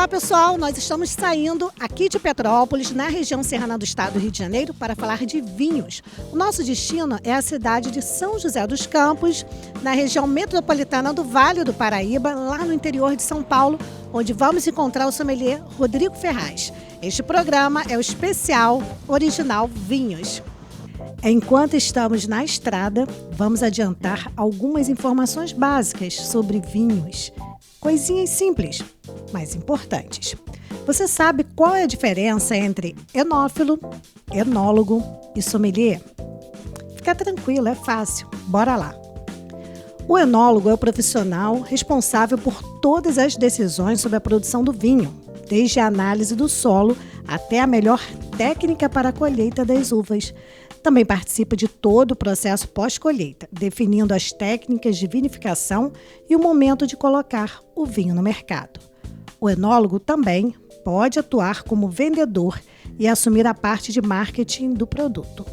Pessoal, nós estamos saindo aqui de Petrópolis, na região serrana do estado do Rio de Janeiro, para falar de vinhos. O nosso destino é a cidade de São José dos Campos, na região metropolitana do Vale do Paraíba, lá no interior de São Paulo, onde vamos encontrar o sommelier Rodrigo Ferraz. Este programa é o especial Original Vinhos. Enquanto estamos na estrada, vamos adiantar algumas informações básicas sobre vinhos. Coisinhas simples, mas importantes. Você sabe qual é a diferença entre enófilo, enólogo e sommelier? Fica tranquilo, é fácil. Bora lá. O enólogo é o profissional responsável por todas as decisões sobre a produção do vinho, desde a análise do solo até a melhor técnica para a colheita das uvas. Também participa de todo o processo pós-colheita, definindo as técnicas de vinificação e o momento de colocar o vinho no mercado. O enólogo também pode atuar como vendedor e assumir a parte de marketing do produto.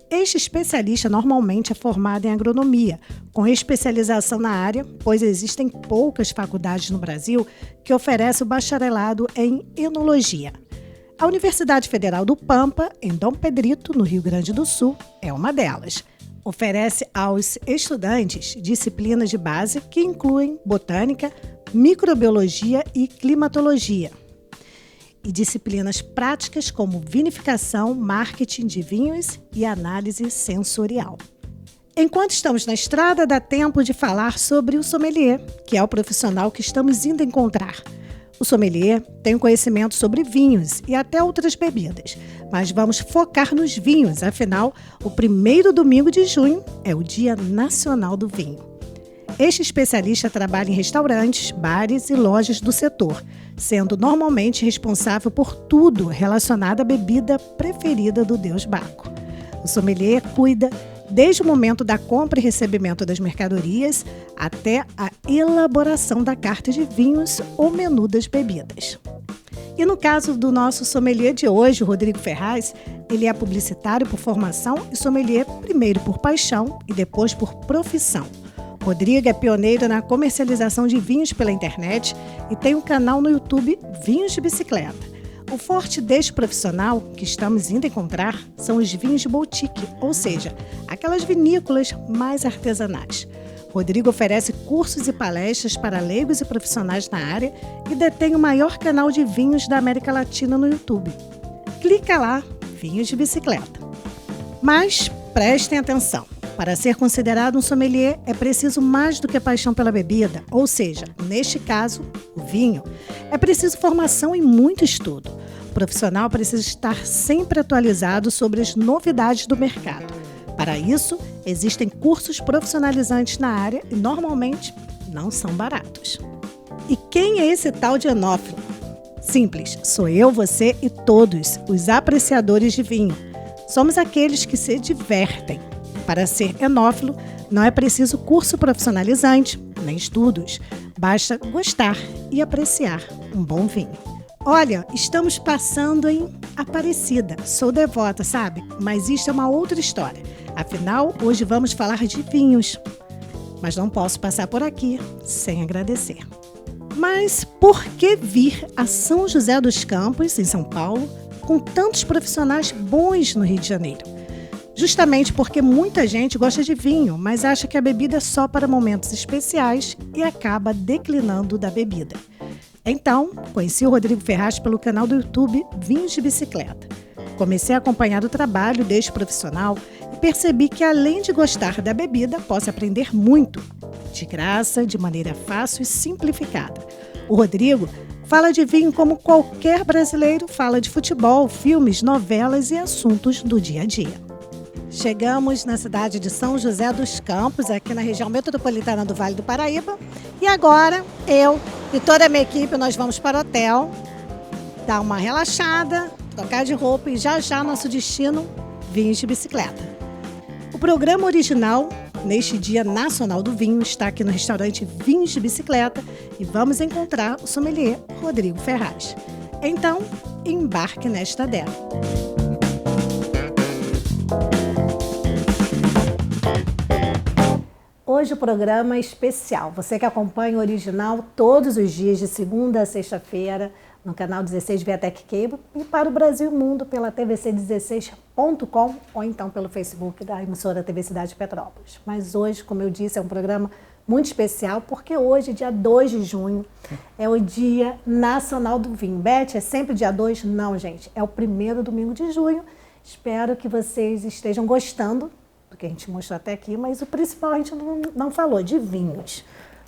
Este especialista normalmente é formado em agronomia, com especialização na área, pois existem poucas faculdades no Brasil que oferecem o bacharelado em enologia. A Universidade Federal do Pampa, em Dom Pedrito, no Rio Grande do Sul, é uma delas. Oferece aos estudantes disciplinas de base que incluem botânica, microbiologia e climatologia, e disciplinas práticas como vinificação, marketing de vinhos e análise sensorial. Enquanto estamos na estrada, dá tempo de falar sobre o sommelier, que é o profissional que estamos indo encontrar. O sommelier tem conhecimento sobre vinhos e até outras bebidas, mas vamos focar nos vinhos, afinal, o primeiro domingo de junho é o Dia Nacional do Vinho. Este especialista trabalha em restaurantes, bares e lojas do setor, sendo normalmente responsável por tudo relacionado à bebida preferida do deus Baco. O sommelier cuida desde o momento da compra e recebimento das mercadorias até a elaboração da carta de vinhos ou menu das bebidas. E no caso do nosso sommelier de hoje, o Rodrigo Ferraz, ele é publicitário por formação e sommelier primeiro por paixão e depois por profissão. Rodrigo é pioneiro na comercialização de vinhos pela internet e tem um canal no YouTube Vinhos de Bicicleta. O forte deste profissional que estamos indo encontrar são os vinhos de boutique, ou seja, aquelas vinícolas mais artesanais. Rodrigo oferece cursos e palestras para leigos e profissionais na área e detém o maior canal de vinhos da América Latina no YouTube. Clica lá, Vinhos de Bicicleta. Mas prestem atenção. Para ser considerado um sommelier, é preciso mais do que paixão pela bebida, ou seja, neste caso, o vinho. É preciso formação e muito estudo. O profissional precisa estar sempre atualizado sobre as novidades do mercado. Para isso, existem cursos profissionalizantes na área e, normalmente, não são baratos. E quem é esse tal de enófilo? Simples, sou eu, você e todos os apreciadores de vinho. Somos aqueles que se divertem. Para ser enófilo, não é preciso curso profissionalizante, nem estudos. Basta gostar e apreciar um bom vinho. Olha, estamos passando em Aparecida. Sou devota, sabe? Mas isso é uma outra história. Afinal, hoje vamos falar de vinhos. Mas não posso passar por aqui sem agradecer. Mas por que vir a São José dos Campos, em São Paulo, com tantos profissionais bons no Rio de Janeiro? Justamente porque muita gente gosta de vinho, mas acha que a bebida é só para momentos especiais e acaba declinando da bebida. Então, conheci o Rodrigo Ferraz pelo canal do YouTube Vinhos de Bicicleta. Comecei a acompanhar o trabalho deste profissional e percebi que, além de gostar da bebida, posso aprender muito, de graça, de maneira fácil e simplificada. O Rodrigo fala de vinho como qualquer brasileiro fala de futebol, filmes, novelas e assuntos do dia a dia. Chegamos na cidade de São José dos Campos, aqui na região metropolitana do Vale do Paraíba. E agora, eu e toda a minha equipe, nós vamos para o hotel, dar uma relaxada, trocar de roupa e já nosso destino, Vinhos de Bicicleta. programa original, neste Dia Nacional do Vinho, está aqui no restaurante Vinhos de Bicicleta e vamos encontrar o sommelier Rodrigo Ferraz. Então, embarque nesta dela. Hoje o programa é especial. Você que acompanha o original todos os dias, de segunda a sexta-feira, no canal 16 Viatec Cable e para o Brasil e Mundo pela tvc16.com ou então pelo Facebook da emissora TV Cidade de Petrópolis. Mas hoje, como eu disse, é um programa muito especial porque hoje, dia 2 de junho, é o Dia Nacional do Vinho. Beth, é sempre dia 2? Não, gente, é o primeiro domingo de junho. Espero que vocês estejam gostando do que a gente mostrou até aqui, mas o principal a gente não falou, de vinhos.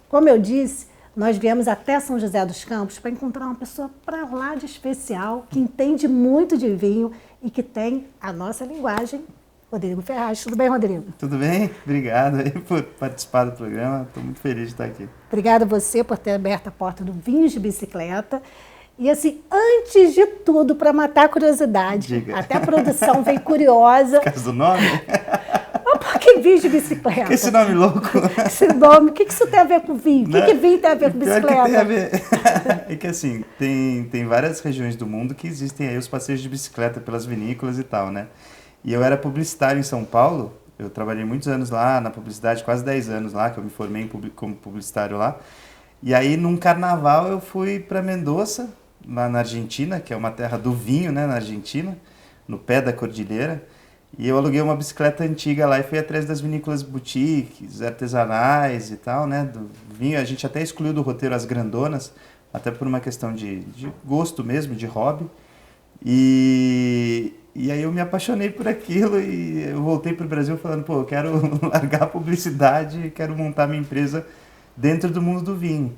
Como eu disse, nós viemos até São José dos Campos para encontrar uma pessoa para lá de especial, que entende muito de vinho e que tem a nossa linguagem, Rodrigo Ferraz. Tudo bem, Rodrigo? Tudo bem, obrigado aí por participar do programa, estou muito feliz de estar aqui. Obrigada a você por ter aberto a porta do Vinhos de Bicicleta. E assim, antes de tudo, para matar a curiosidade, Diga. Até a produção veio curiosa. Por causa do nome? Por que vinho de bicicleta? Esse nome louco. Esse nome, o que isso tem a ver com vinho? O que vinho tem a ver com bicicleta? Que tem a ver. É que assim, tem várias regiões do mundo que existem aí os passeios de bicicleta pelas vinícolas e tal, né? E eu era publicitário em São Paulo, eu trabalhei muitos anos lá na publicidade, quase 10 anos lá, que eu me formei como publicitário lá. E aí, num carnaval, eu fui para Mendoza, lá na Argentina, que é uma terra do vinho, né, na Argentina, no pé da cordilheira. E eu aluguei uma bicicleta antiga lá e fui atrás das vinícolas boutiques, artesanais e tal, né, do vinho. A gente até excluiu do roteiro as grandonas, até por uma questão de gosto mesmo, de hobby. E aí eu me apaixonei por aquilo e eu voltei para o Brasil falando, pô, eu quero largar a publicidade e quero montar minha empresa dentro do mundo do vinho.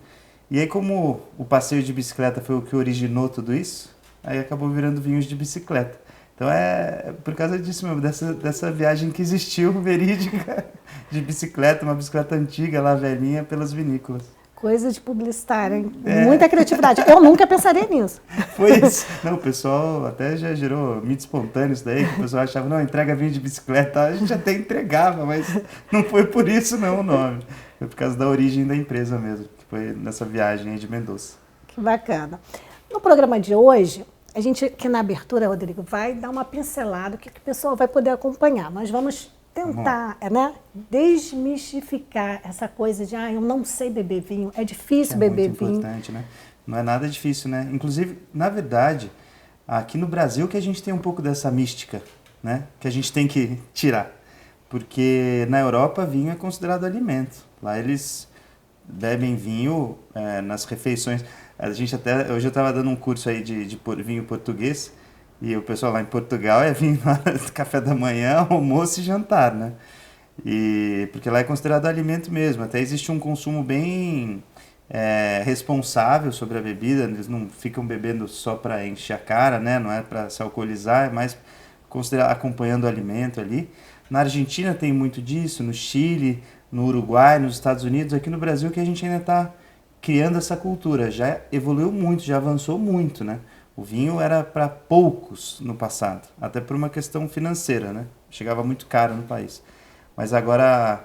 E aí, como o passeio de bicicleta foi o que originou tudo isso, aí acabou virando Vinhos de Bicicleta. Então é por causa disso mesmo, dessa viagem que existiu, verídica, de bicicleta, uma bicicleta antiga lá, velhinha, pelas vinícolas. Coisa de publicitário, hein? Muita criatividade. Eu nunca pensaria nisso. Foi isso. Não, o pessoal até já gerou mito espontâneo isso daí, que o pessoal achava, não, entrega vinho de bicicleta, a gente até entregava, mas não foi por isso não o nome. Foi por causa da origem da empresa mesmo, que foi nessa viagem aí de Mendoza. Que bacana. No programa de hoje, a gente aqui na abertura, Rodrigo, vai dar uma pincelada, o que o pessoal vai poder acompanhar. Nós vamos tentar, né, desmistificar essa coisa de, eu não sei beber vinho, é difícil beber vinho. É muito importante, né? Não é nada difícil, né? Inclusive, na verdade, aqui no Brasil que a gente tem um pouco dessa mística, né? Que a gente tem que tirar. Porque na Europa, vinho é considerado alimento. Lá eles bebem vinho nas refeições. A gente até, hoje eu estava dando um curso aí de vinho português, e o pessoal lá em Portugal vinho lá no café da manhã, almoço e jantar, né? Porque lá é considerado alimento mesmo. Até existe um consumo bem responsável sobre a bebida. Eles não ficam bebendo só para encher a cara, né? Não é para se alcoolizar, é mais acompanhando o alimento ali. Na Argentina tem muito disso, no Chile, no Uruguai, nos Estados Unidos. Aqui no Brasil que a gente ainda está criando essa cultura. Já evoluiu muito, já avançou muito, né? O vinho era para poucos no passado, até por uma questão financeira, né? Chegava muito caro no país. Mas agora,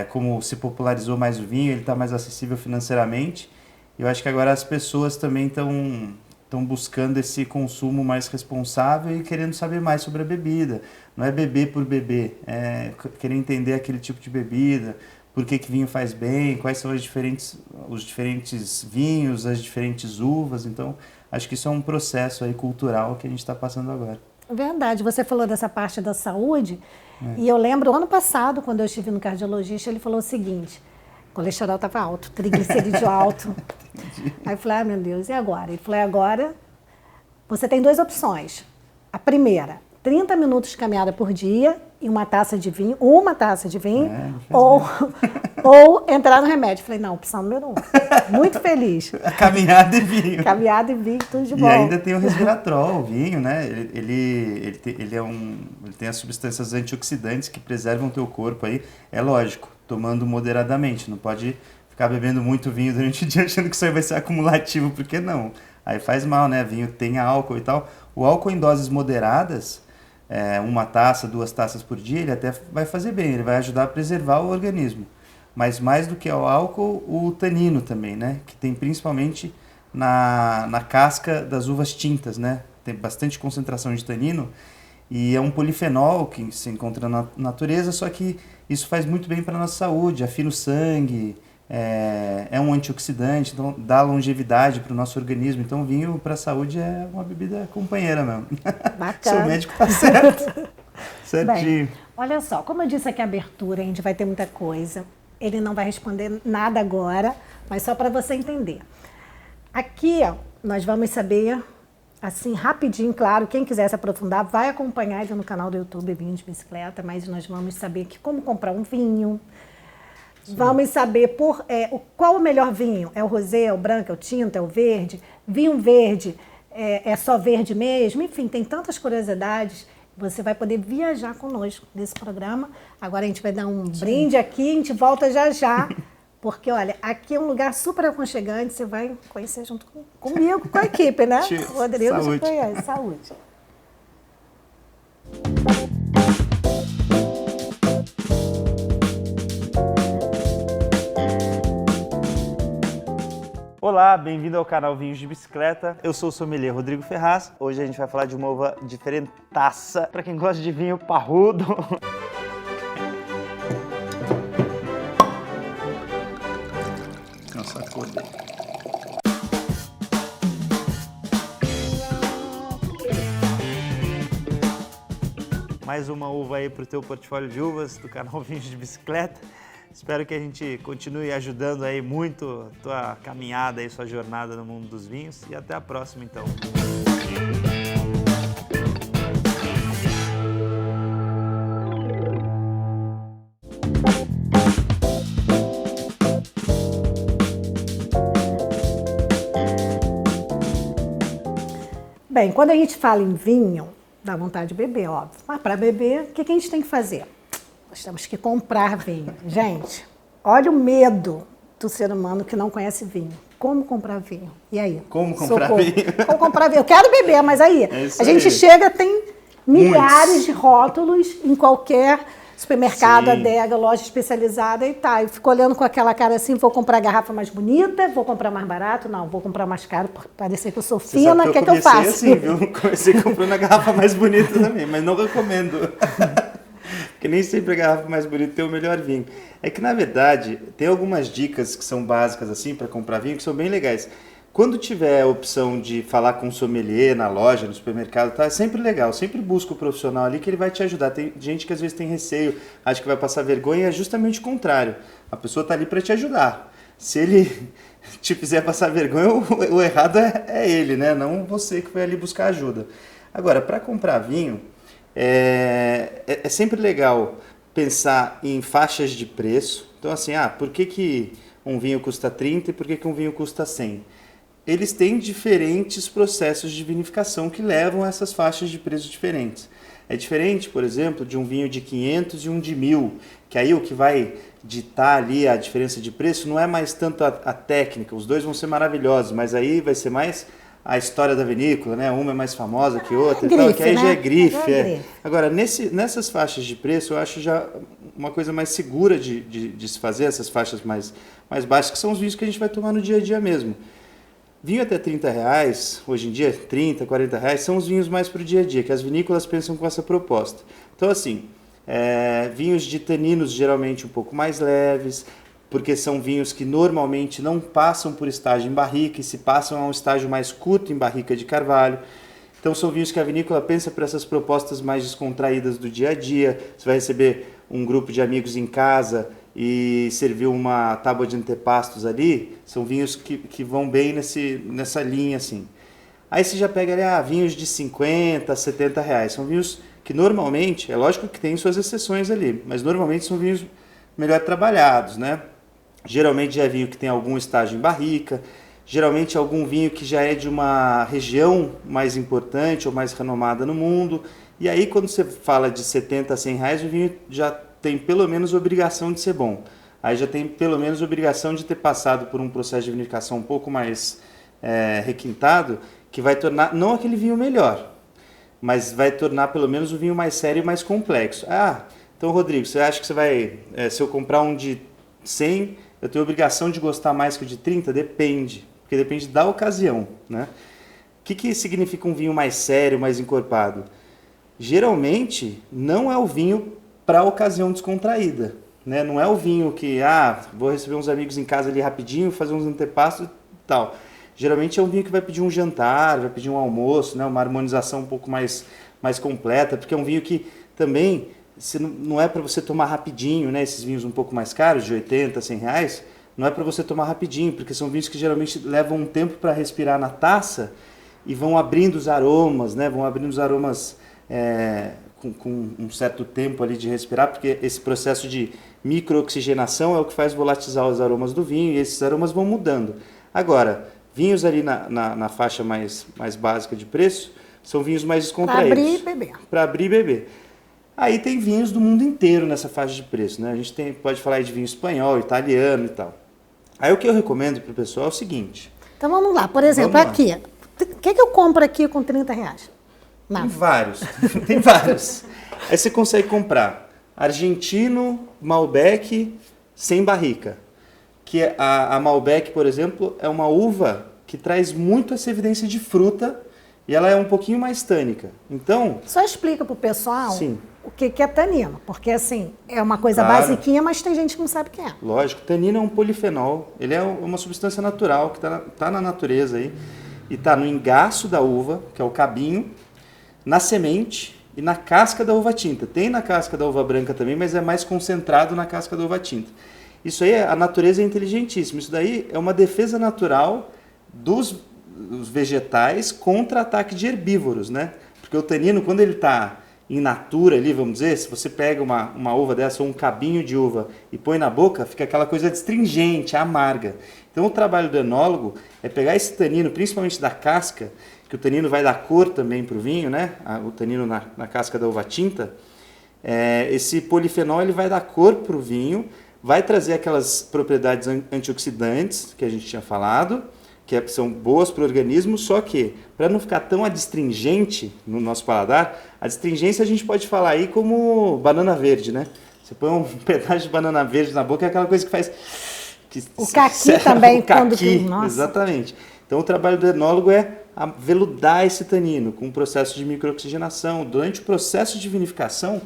como se popularizou mais o vinho, ele está mais acessível financeiramente. Eu acho que agora as pessoas também estão buscando esse consumo mais responsável e querendo saber mais sobre a bebida. Não é beber por beber, é querer entender aquele tipo de bebida, por que vinho faz bem, quais são os diferentes vinhos, as diferentes uvas. Então, acho que isso é um processo aí cultural que a gente está passando agora. Verdade. Você falou dessa parte da saúde, e eu lembro, ano passado, quando eu estive no cardiologista, ele falou o seguinte, o colesterol estava alto, triglicerídeo alto. Aí eu falei, meu Deus, e agora? Ele falou, agora você tem 2 opções. A primeira, 30 minutos de caminhada por dia e uma taça de vinho, ou entrar no remédio. Falei, não, opção número 1. Muito feliz. Caminhada e vinho. Caminhada e vinho, tudo de bom. E ainda tem o resveratrol, o vinho, né? Ele tem as substâncias antioxidantes que preservam o teu corpo aí. É lógico, tomando moderadamente. Não pode ficar bebendo muito vinho durante o dia achando que isso aí vai ser acumulativo, porque não. Aí faz mal, né? Vinho tem álcool e tal. O álcool em doses moderadas uma taça, 2 taças por dia, ele até vai fazer bem, ele vai ajudar a preservar o organismo. Mas mais do que o álcool, o tanino também, né? Que tem principalmente na casca das uvas tintas, né? Tem bastante concentração de tanino e é um polifenol que se encontra na natureza, só que isso faz muito bem para a nossa saúde, afina o sangue, é um antioxidante, então dá longevidade para o nosso organismo. Então, vinho para a saúde é uma bebida companheira mesmo. Bacana. Seu médico tá certo. Certinho. Bem, olha só, como eu disse aqui a abertura, a gente vai ter muita coisa. Ele não vai responder nada agora, mas só para você entender. Aqui, ó, nós vamos saber, assim, rapidinho, claro, quem quiser se aprofundar, vai acompanhar ele no canal do YouTube Vinho de Bicicleta, mas nós vamos saber que como comprar um vinho. Sim. Vamos saber qual o melhor vinho. É o rosé, é o branco, é o tinto, é o verde? Vinho verde é só verde mesmo? Enfim, tem tantas curiosidades. Você vai poder viajar conosco nesse programa. Agora a gente vai dar um brinde aqui, a gente volta já já. Porque, olha, aqui é um lugar super aconchegante, você vai conhecer junto comigo, com a equipe, né? O Rodrigo já conhece. Saúde. Olá, bem-vindo ao canal Vinhos de Bicicleta. Eu sou o sommelier Rodrigo Ferraz. Hoje a gente vai falar de uma uva diferentaça para quem gosta de vinho parrudo. Nossa, acordei. Mais uma uva aí para o teu portfólio de uvas do canal Vinhos de Bicicleta. Espero que a gente continue ajudando aí muito a tua caminhada aí, sua jornada no mundo dos vinhos. E até a próxima, então. Bem, quando a gente fala em vinho, dá vontade de beber, óbvio. Mas para beber, o que a gente tem que fazer? Nós temos que comprar vinho. Gente, olha o medo do ser humano que não conhece vinho. Como comprar vinho? E aí? Como comprar vinho? Como comprar vinho? Eu quero beber, mas aí, a gente chega, tem milhares de rótulos em qualquer supermercado, adega, loja especializada e tá. Eu fico olhando com aquela cara assim, vou comprar a garrafa mais bonita, vou comprar mais barato? Não, vou comprar mais caro para parecer que eu sou fina. O que é que eu faço? Assim, viu? Comecei comprando a garrafa mais bonita também, mas não recomendo. Porque nem sempre a garrafa mais bonita tem o melhor vinho. É que, na verdade, tem algumas dicas que são básicas assim para comprar vinho que são bem legais. Quando tiver a opção de falar com o sommelier na loja, no supermercado, tá, é sempre legal. Sempre busca o profissional ali que ele vai te ajudar. Tem gente que às vezes tem receio, acha que vai passar vergonha, é justamente o contrário. A pessoa tá ali para te ajudar. Se ele te fizer passar vergonha, o errado é ele, né? Não você que foi ali buscar ajuda. Agora, para comprar vinho, é sempre legal pensar em faixas de preço. Então, assim, por que um vinho custa 30 e por que um vinho custa 100? Eles têm diferentes processos de vinificação que levam a essas faixas de preço diferentes. É diferente, por exemplo, de um vinho de 500 e um de 1.000, que aí o que vai ditar ali a diferença de preço não é mais tanto a técnica, os dois vão ser maravilhosos, mas aí vai ser mais a história da vinícola, né? Uma é mais famosa que outra, grife, tal, que aí né? já é grife. Grife. Agora, nessas faixas de preço, eu acho já uma coisa mais segura de se fazer, essas faixas mais baixas, que são os vinhos que a gente vai tomar no dia a dia mesmo. Vinho até R$30, hoje em dia R$30, R$40, são os vinhos mais para o dia a dia, que as vinícolas pensam com essa proposta. Então, assim, vinhos de taninos geralmente um pouco mais leves, porque são vinhos que normalmente não passam por estágio em barrica e se passam a um estágio mais curto em barrica de carvalho. Então são vinhos que a vinícola pensa para essas propostas mais descontraídas do dia a dia. Você vai receber um grupo de amigos em casa e servir uma tábua de antepastos ali. São vinhos que vão bem nessa linha assim. Aí você já pega ali, vinhos de 50, 70 reais. São vinhos que normalmente, é lógico que tem suas exceções ali, mas normalmente são vinhos melhor trabalhados, né? Geralmente já é vinho que tem algum estágio em barrica, geralmente algum vinho que já é de uma região mais importante ou mais renomada no mundo. E aí quando você fala de 70 a 100 reais, o vinho já tem pelo menos obrigação de ser bom. Aí já tem pelo menos obrigação de ter passado por um processo de vinificação um pouco mais requintado, que vai tornar não aquele vinho melhor, mas vai tornar pelo menos o vinho mais sério e mais complexo. Ah, então Rodrigo, você acha que você vai, se eu comprar um de 100, eu tenho obrigação de gostar mais que o de 30? Depende, porque depende da ocasião, né? O que significa um vinho mais sério, mais encorpado? Geralmente, não é o vinho para ocasião descontraída, né? Não é o vinho que, vou receber uns amigos em casa ali rapidinho, fazer uns antepastos e tal. Geralmente é um vinho que vai pedir um jantar, vai pedir um almoço, né? Uma harmonização um pouco mais completa, porque é um vinho que também não é para você tomar rapidinho, né? Esses vinhos um pouco mais caros, de 80, 100 reais, não é para você tomar rapidinho, porque são vinhos que geralmente levam um tempo para respirar na taça e vão abrindo os aromas, né? Vão abrindo os aromas com um certo tempo ali de respirar, porque esse processo de microoxigenação é o que faz volatilizar os aromas do vinho e esses aromas vão mudando. Agora, vinhos ali na faixa mais básica de preço são vinhos mais descontraídos. Para abrir e beber. Para abrir e beber. Aí tem vinhos do mundo inteiro nessa faixa de preço, né? A gente pode falar de vinho espanhol, italiano e tal. Aí o que eu recomendo para o pessoal é o seguinte. Então vamos lá, por exemplo, aqui. O que eu compro aqui com 30 reais? Nada. Tem vários, tem vários. Aí você consegue comprar argentino, Malbec, sem barrica. Que a Malbec, por exemplo, é uma uva que traz muito essa evidência de fruta e ela é um pouquinho mais tânica. Então... Só explica pro pessoal sim, o que é tanino, porque assim, é uma coisa claro, basiquinha, mas tem gente que não sabe o que é. Lógico, tanino é um polifenol, ele é uma substância natural que tá na natureza aí e está no engaço da uva, que é o cabinho, na semente e na casca da uva tinta. Tem na casca da uva branca também, mas é mais concentrado na casca da uva tinta. Isso aí, a natureza é inteligentíssima. Isso daí é uma defesa natural dos vegetais contra ataque de herbívoros, né? Porque o tanino, quando ele está in natura ali, vamos dizer, se você pega uma uva dessa ou um cabinho de uva e põe na boca, fica aquela coisa astringente, amarga. Então o trabalho do enólogo é pegar esse tanino, principalmente da casca, que o tanino vai dar cor também para o vinho, né? O tanino na casca da uva tinta. Esse polifenol ele vai dar cor para o vinho, vai trazer aquelas propriedades antioxidantes que a gente tinha falado, que são boas para o organismo, só que, para não ficar tão adstringente no nosso paladar, a adstringência a gente pode falar aí como banana verde, né? Você põe um pedaço de banana verde na boca, é aquela coisa que faz... O caqui também. O caqui, exatamente. Então o trabalho do enólogo é aveludar esse tanino com um processo de microoxigenação. Durante o processo de vinificação,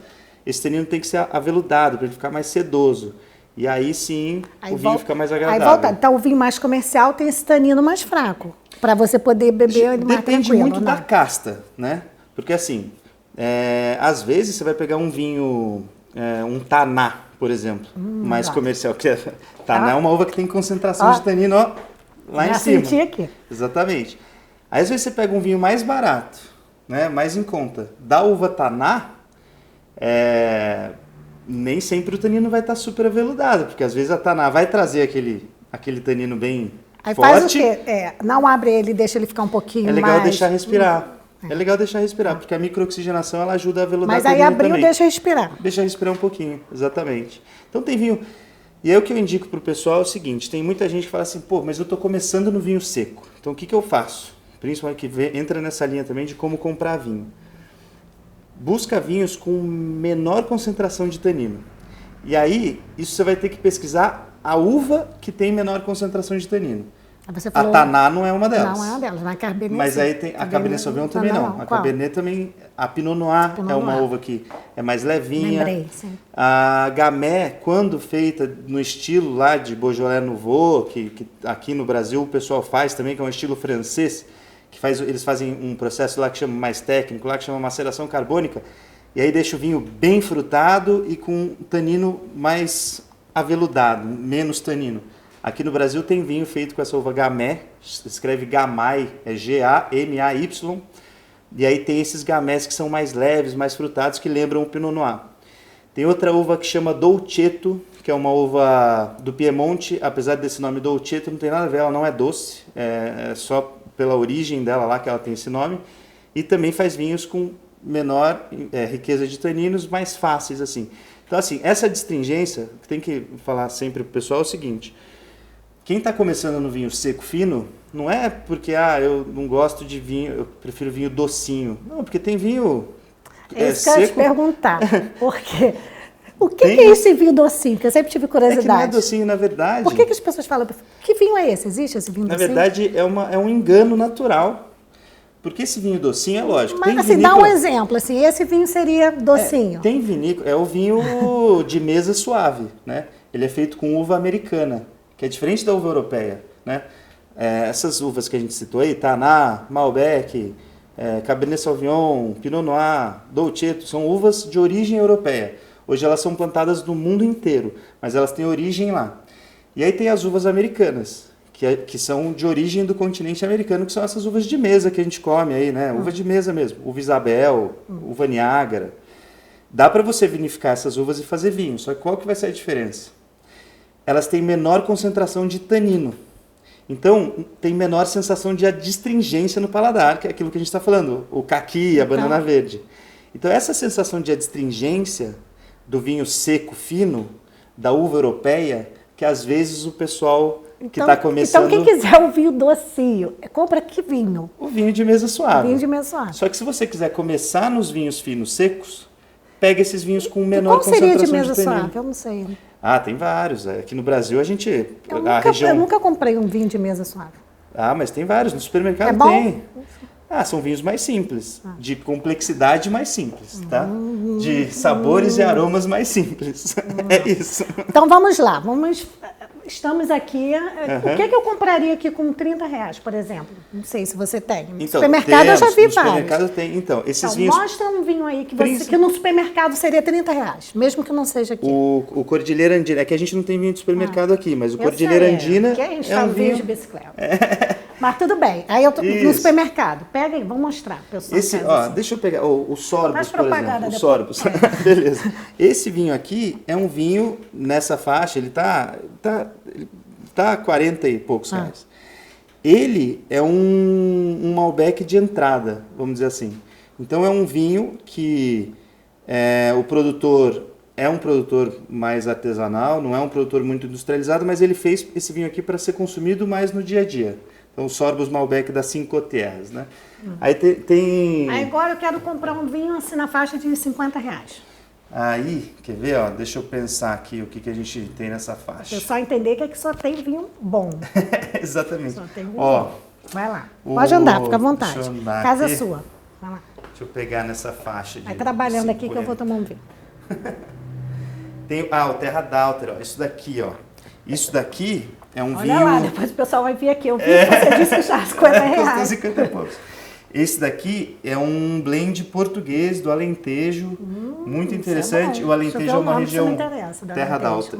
esse tanino tem que ser aveludado para ele ficar mais sedoso. E aí sim o vinho fica mais agradável. Então o vinho mais comercial tem esse tanino mais fraco, para você poder beber ele mais tranquilo. Depende muito da casta, né? Porque assim, às vezes você vai pegar um vinho, um taná, por exemplo, mais comercial. Que taná é uma uva que tem concentração de tanino lá em cima. Senti aqui. Exatamente. Aí às vezes você pega um vinho mais barato, né, mais em conta, da uva taná, nem sempre o tanino vai estar super aveludado, porque às vezes a taná vai trazer aquele tanino bem aí forte. Faz o quê? Não abre ele, deixa ele ficar um pouquinho mais... É legal deixar respirar. É legal deixar respirar, porque a microoxigenação ela ajuda a aveludar o tanino. Mas aí abriu, também. Deixa respirar. Deixa respirar um pouquinho, exatamente. Então tem vinho... E aí o que eu indico para o pessoal é o seguinte, tem muita gente que fala assim, pô, mas eu estou começando no vinho seco. Então o que eu faço? Principalmente que entra nessa linha também de como comprar vinho. Busca vinhos com menor concentração de tanino. E aí, isso você vai ter que pesquisar a uva que tem menor concentração de tanino. Você falou... A taná não é uma delas. Não é uma delas, mas a Cabernet Mas aí tem a Cabernet Sauvignon também não. A Cabernet também, a Pinot Noir é uma uva que é mais levinha. Lembrei, sim. A Gamay, quando feita no estilo lá de Beaujolais Nouveau, que aqui no Brasil o pessoal faz também, que é um estilo francês, eles fazem um processo lá que chama mais técnico, lá que chama maceração carbônica, e aí deixa o vinho bem frutado e com tanino mais aveludado, menos tanino. Aqui no Brasil tem vinho feito com essa uva Gamay, se escreve Gamay, é G-A-M-A-Y, e aí tem esses Gamés que são mais leves, mais frutados, que lembram o Pinot Noir. Tem outra uva que chama Dolcetto, que é uma uva do Piemonte, apesar desse nome Dolcetto, não tem nada a ver, ela não é doce, é só pela origem dela lá que ela tem esse nome, e também faz vinhos com menor riqueza de taninos, mais fáceis assim. Então assim, essa adstringência, que tem que falar sempre pro pessoal é o seguinte, quem está começando no vinho seco fino, não é porque eu não gosto de vinho, eu prefiro vinho docinho. Não, porque tem vinho isso que eu ia te perguntar. Por quê? O que é esse vinho docinho? Porque eu sempre tive curiosidade. É que não é docinho, na verdade. Por que as pessoas falam, que vinho é esse? Existe esse vinho docinho? Na verdade, é um engano natural. Porque esse vinho docinho é lógico. Mas assim, dá um exemplo, assim, esse vinho seria docinho. Tem vinícola, é o vinho de mesa suave, né? Ele é feito com uva americana, que é diferente da uva europeia, né? Essas uvas que a gente citou aí, Taná, Malbec, Cabernet Sauvignon, Pinot Noir, Dolcetto, são uvas de origem europeia. Hoje elas são plantadas no mundo inteiro, mas elas têm origem lá. E aí tem as uvas americanas, que são de origem do continente americano, que são essas uvas de mesa que a gente come aí, né? Uva de mesa mesmo, uva Isabel, uva Niágara. Dá para você vinificar essas uvas e fazer vinho, só que qual que vai ser a diferença? Elas têm menor concentração de tanino. Então, tem menor sensação de adstringência no paladar, que é aquilo que a gente está falando, o caqui, a banana verde. Então, essa sensação de adstringência do vinho seco fino, da uva europeia, que às vezes o pessoal que está começando... Então, quem quiser um vinho docinho, compra que vinho? O vinho de mesa suave. Vinho de mesa suave. Só que se você quiser começar nos vinhos finos secos, pega esses vinhos com menor concentração de tanino. Qual seria de mesa suave? Eu não sei. Tem vários. Aqui no Brasil Eu nunca comprei um vinho de mesa suave. Mas tem vários. No supermercado é bom? tem. São vinhos mais simples, de complexidade mais simples, tá? De sabores e aromas mais simples. É isso. Então vamos lá, estamos aqui. O que eu compraria aqui com R$30, por exemplo? Não sei se você tem. No supermercado eu já vi vários. No supermercado tem. Então, esses vinhos... Mostra um vinho aí que no supermercado seria R$30, mesmo que não seja aqui. O Cordilheira Andina, é que a gente não tem vinho de supermercado aqui, mas o Cordilheira Andina que a gente é um vinho de bicicleta. Mas tudo bem. Aí eu tô no supermercado. Pega aí, vou mostrar. Pessoal, deixa eu pegar o Sorbus, por exemplo. O Sorbus. Beleza. Esse vinho aqui é um vinho nessa faixa, ele tá 40 e poucos reais. Ele é um Malbec de entrada, vamos dizer assim. Então é um vinho que o produtor é um produtor mais artesanal, não é um produtor muito industrializado, mas ele fez esse vinho aqui para ser consumido mais no dia a dia. Então, o Sorbus Malbec das Cinco Terras, né? Aí tem... Aí agora eu quero comprar um vinho assim na faixa de R$50. Aí, quer ver, ó? Deixa eu pensar aqui o que a gente tem nessa faixa. Eu só entender que aqui só tem vinho bom. Exatamente. Só tem vinho bom. Vai lá. Pode andar, fica à vontade. Casa é sua. Vai lá. Deixa eu pegar nessa faixa de... Vai trabalhando aqui que eu vou tomar um vinho. Tem, o Terra d'Alter, ó. Isso daqui, ó. Isso daqui é um vinho... Olha lá, depois o pessoal vai vir aqui. Eu vi que você disse que já R$50. Custa 50 e poucos. Esse daqui é um blend português do Alentejo, muito interessante. O Alentejo é uma região Terra d'Alter.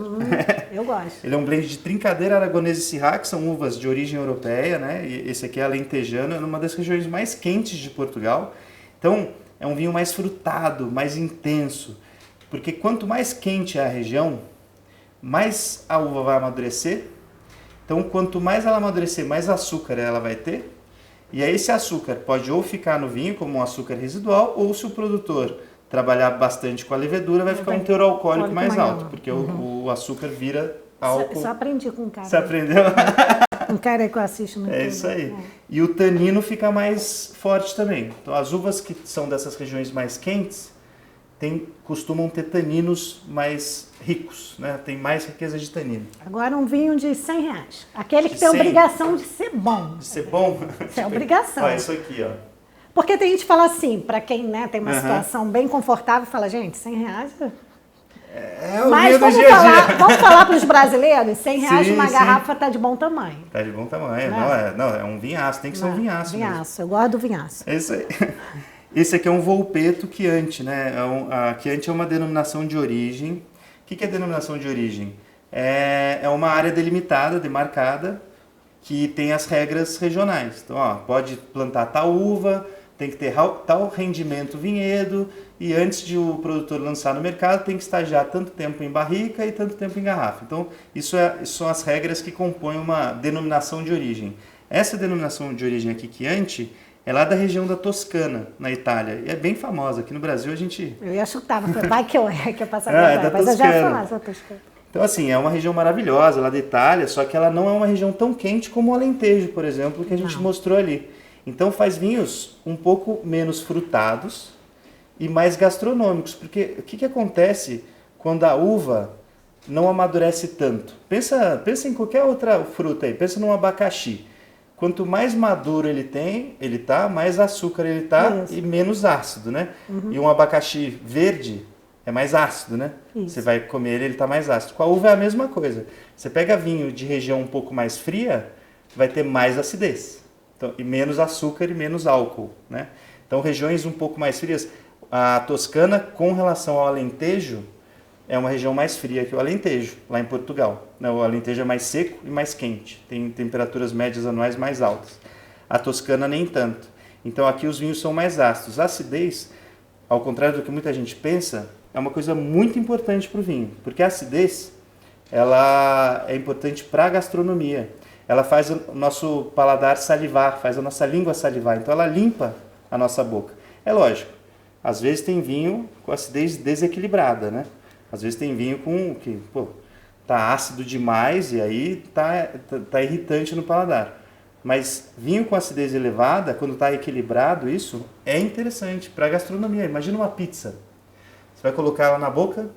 Eu gosto. Ele é um blend de Trincadeira, Aragonesa e Syrah, que são uvas de origem europeia, né? E esse aqui é alentejano, é uma das regiões mais quentes de Portugal. Então, é um vinho mais frutado, mais intenso. Porque quanto mais quente é a região, mais a uva vai amadurecer. Então, quanto mais ela amadurecer, mais açúcar ela vai ter. E aí esse açúcar pode ou ficar no vinho como um açúcar residual, ou se o produtor trabalhar bastante com a levedura, vai ficar um teor alcoólico mais alto, porque o açúcar vira álcool. Só aprendi com um cara. Você aprendeu? Um cara que eu assisto no YouTube. É isso aí. E o tanino fica mais forte também. Então, as uvas que são dessas regiões mais quentes costumam ter taninos mais ricos, né? Tem mais riqueza de tanino. Agora um vinho de R$100. Aquele que tem obrigação de ser bom. De ser bom? Isso é obrigação. Olha isso aqui, ó. Porque tem gente que fala assim, para quem tem uma situação bem confortável, fala, gente, R$100... Mas vamos falar para os brasileiros, R$100 uma garrafa tá de bom tamanho. Tá de bom tamanho, não, é um vinhaço, tem que ser um vinhaço. Vinhaço, eu gosto do vinhaço. É isso aí. Esse aqui é um Volpeto Chianti, né? A Chianti é uma denominação de origem. O que é denominação de origem? É uma área delimitada, demarcada, que tem as regras regionais. Então, pode plantar tal uva, tem que ter tal rendimento vinhedo, e antes de o produtor lançar no mercado, tem que estagiar tanto tempo em barrica e tanto tempo em garrafa. Então, isso são as regras que compõem uma denominação de origem. Essa denominação de origem aqui, Chianti, é lá da região da Toscana, na Itália. E é bem famosa. Aqui no Brasil a gente... Eu ia chutar, vai que eu ia passar por lá, mas eu já ia falar essa Toscana. Então, assim, é uma região maravilhosa lá da Itália, só que ela não é uma região tão quente como o Alentejo, por exemplo, que a gente mostrou ali. Então, faz vinhos um pouco menos frutados e mais gastronômicos, porque o que acontece quando a uva não amadurece tanto? Pensa em qualquer outra fruta aí, pensa num abacaxi. Quanto mais maduro ele tá, mais açúcar ele tá e menos ácido, né? E um abacaxi verde é mais ácido, né? Você vai comer ele tá mais ácido. Com a uva é a mesma coisa. Você pega vinho de região um pouco mais fria, vai ter mais acidez. Então, e menos açúcar e menos álcool, né? Então, regiões um pouco mais frias, a Toscana, com relação ao Alentejo, é uma região mais fria que o Alentejo, lá em Portugal. O Alentejo é mais seco e mais quente, tem temperaturas médias anuais mais altas. A Toscana nem tanto. Então aqui os vinhos são mais ácidos. A acidez, ao contrário do que muita gente pensa, é uma coisa muito importante para o vinho, porque a acidez ela é importante para a gastronomia. Ela faz o nosso paladar salivar, faz a nossa língua salivar, então ela limpa a nossa boca. É lógico, às vezes tem vinho com acidez desequilibrada, né? Às vezes tem vinho que tá ácido demais e aí tá irritante no paladar. Mas vinho com acidez elevada, quando está equilibrado, isso é interessante para a gastronomia. Imagina uma pizza. Você vai colocar ela na boca,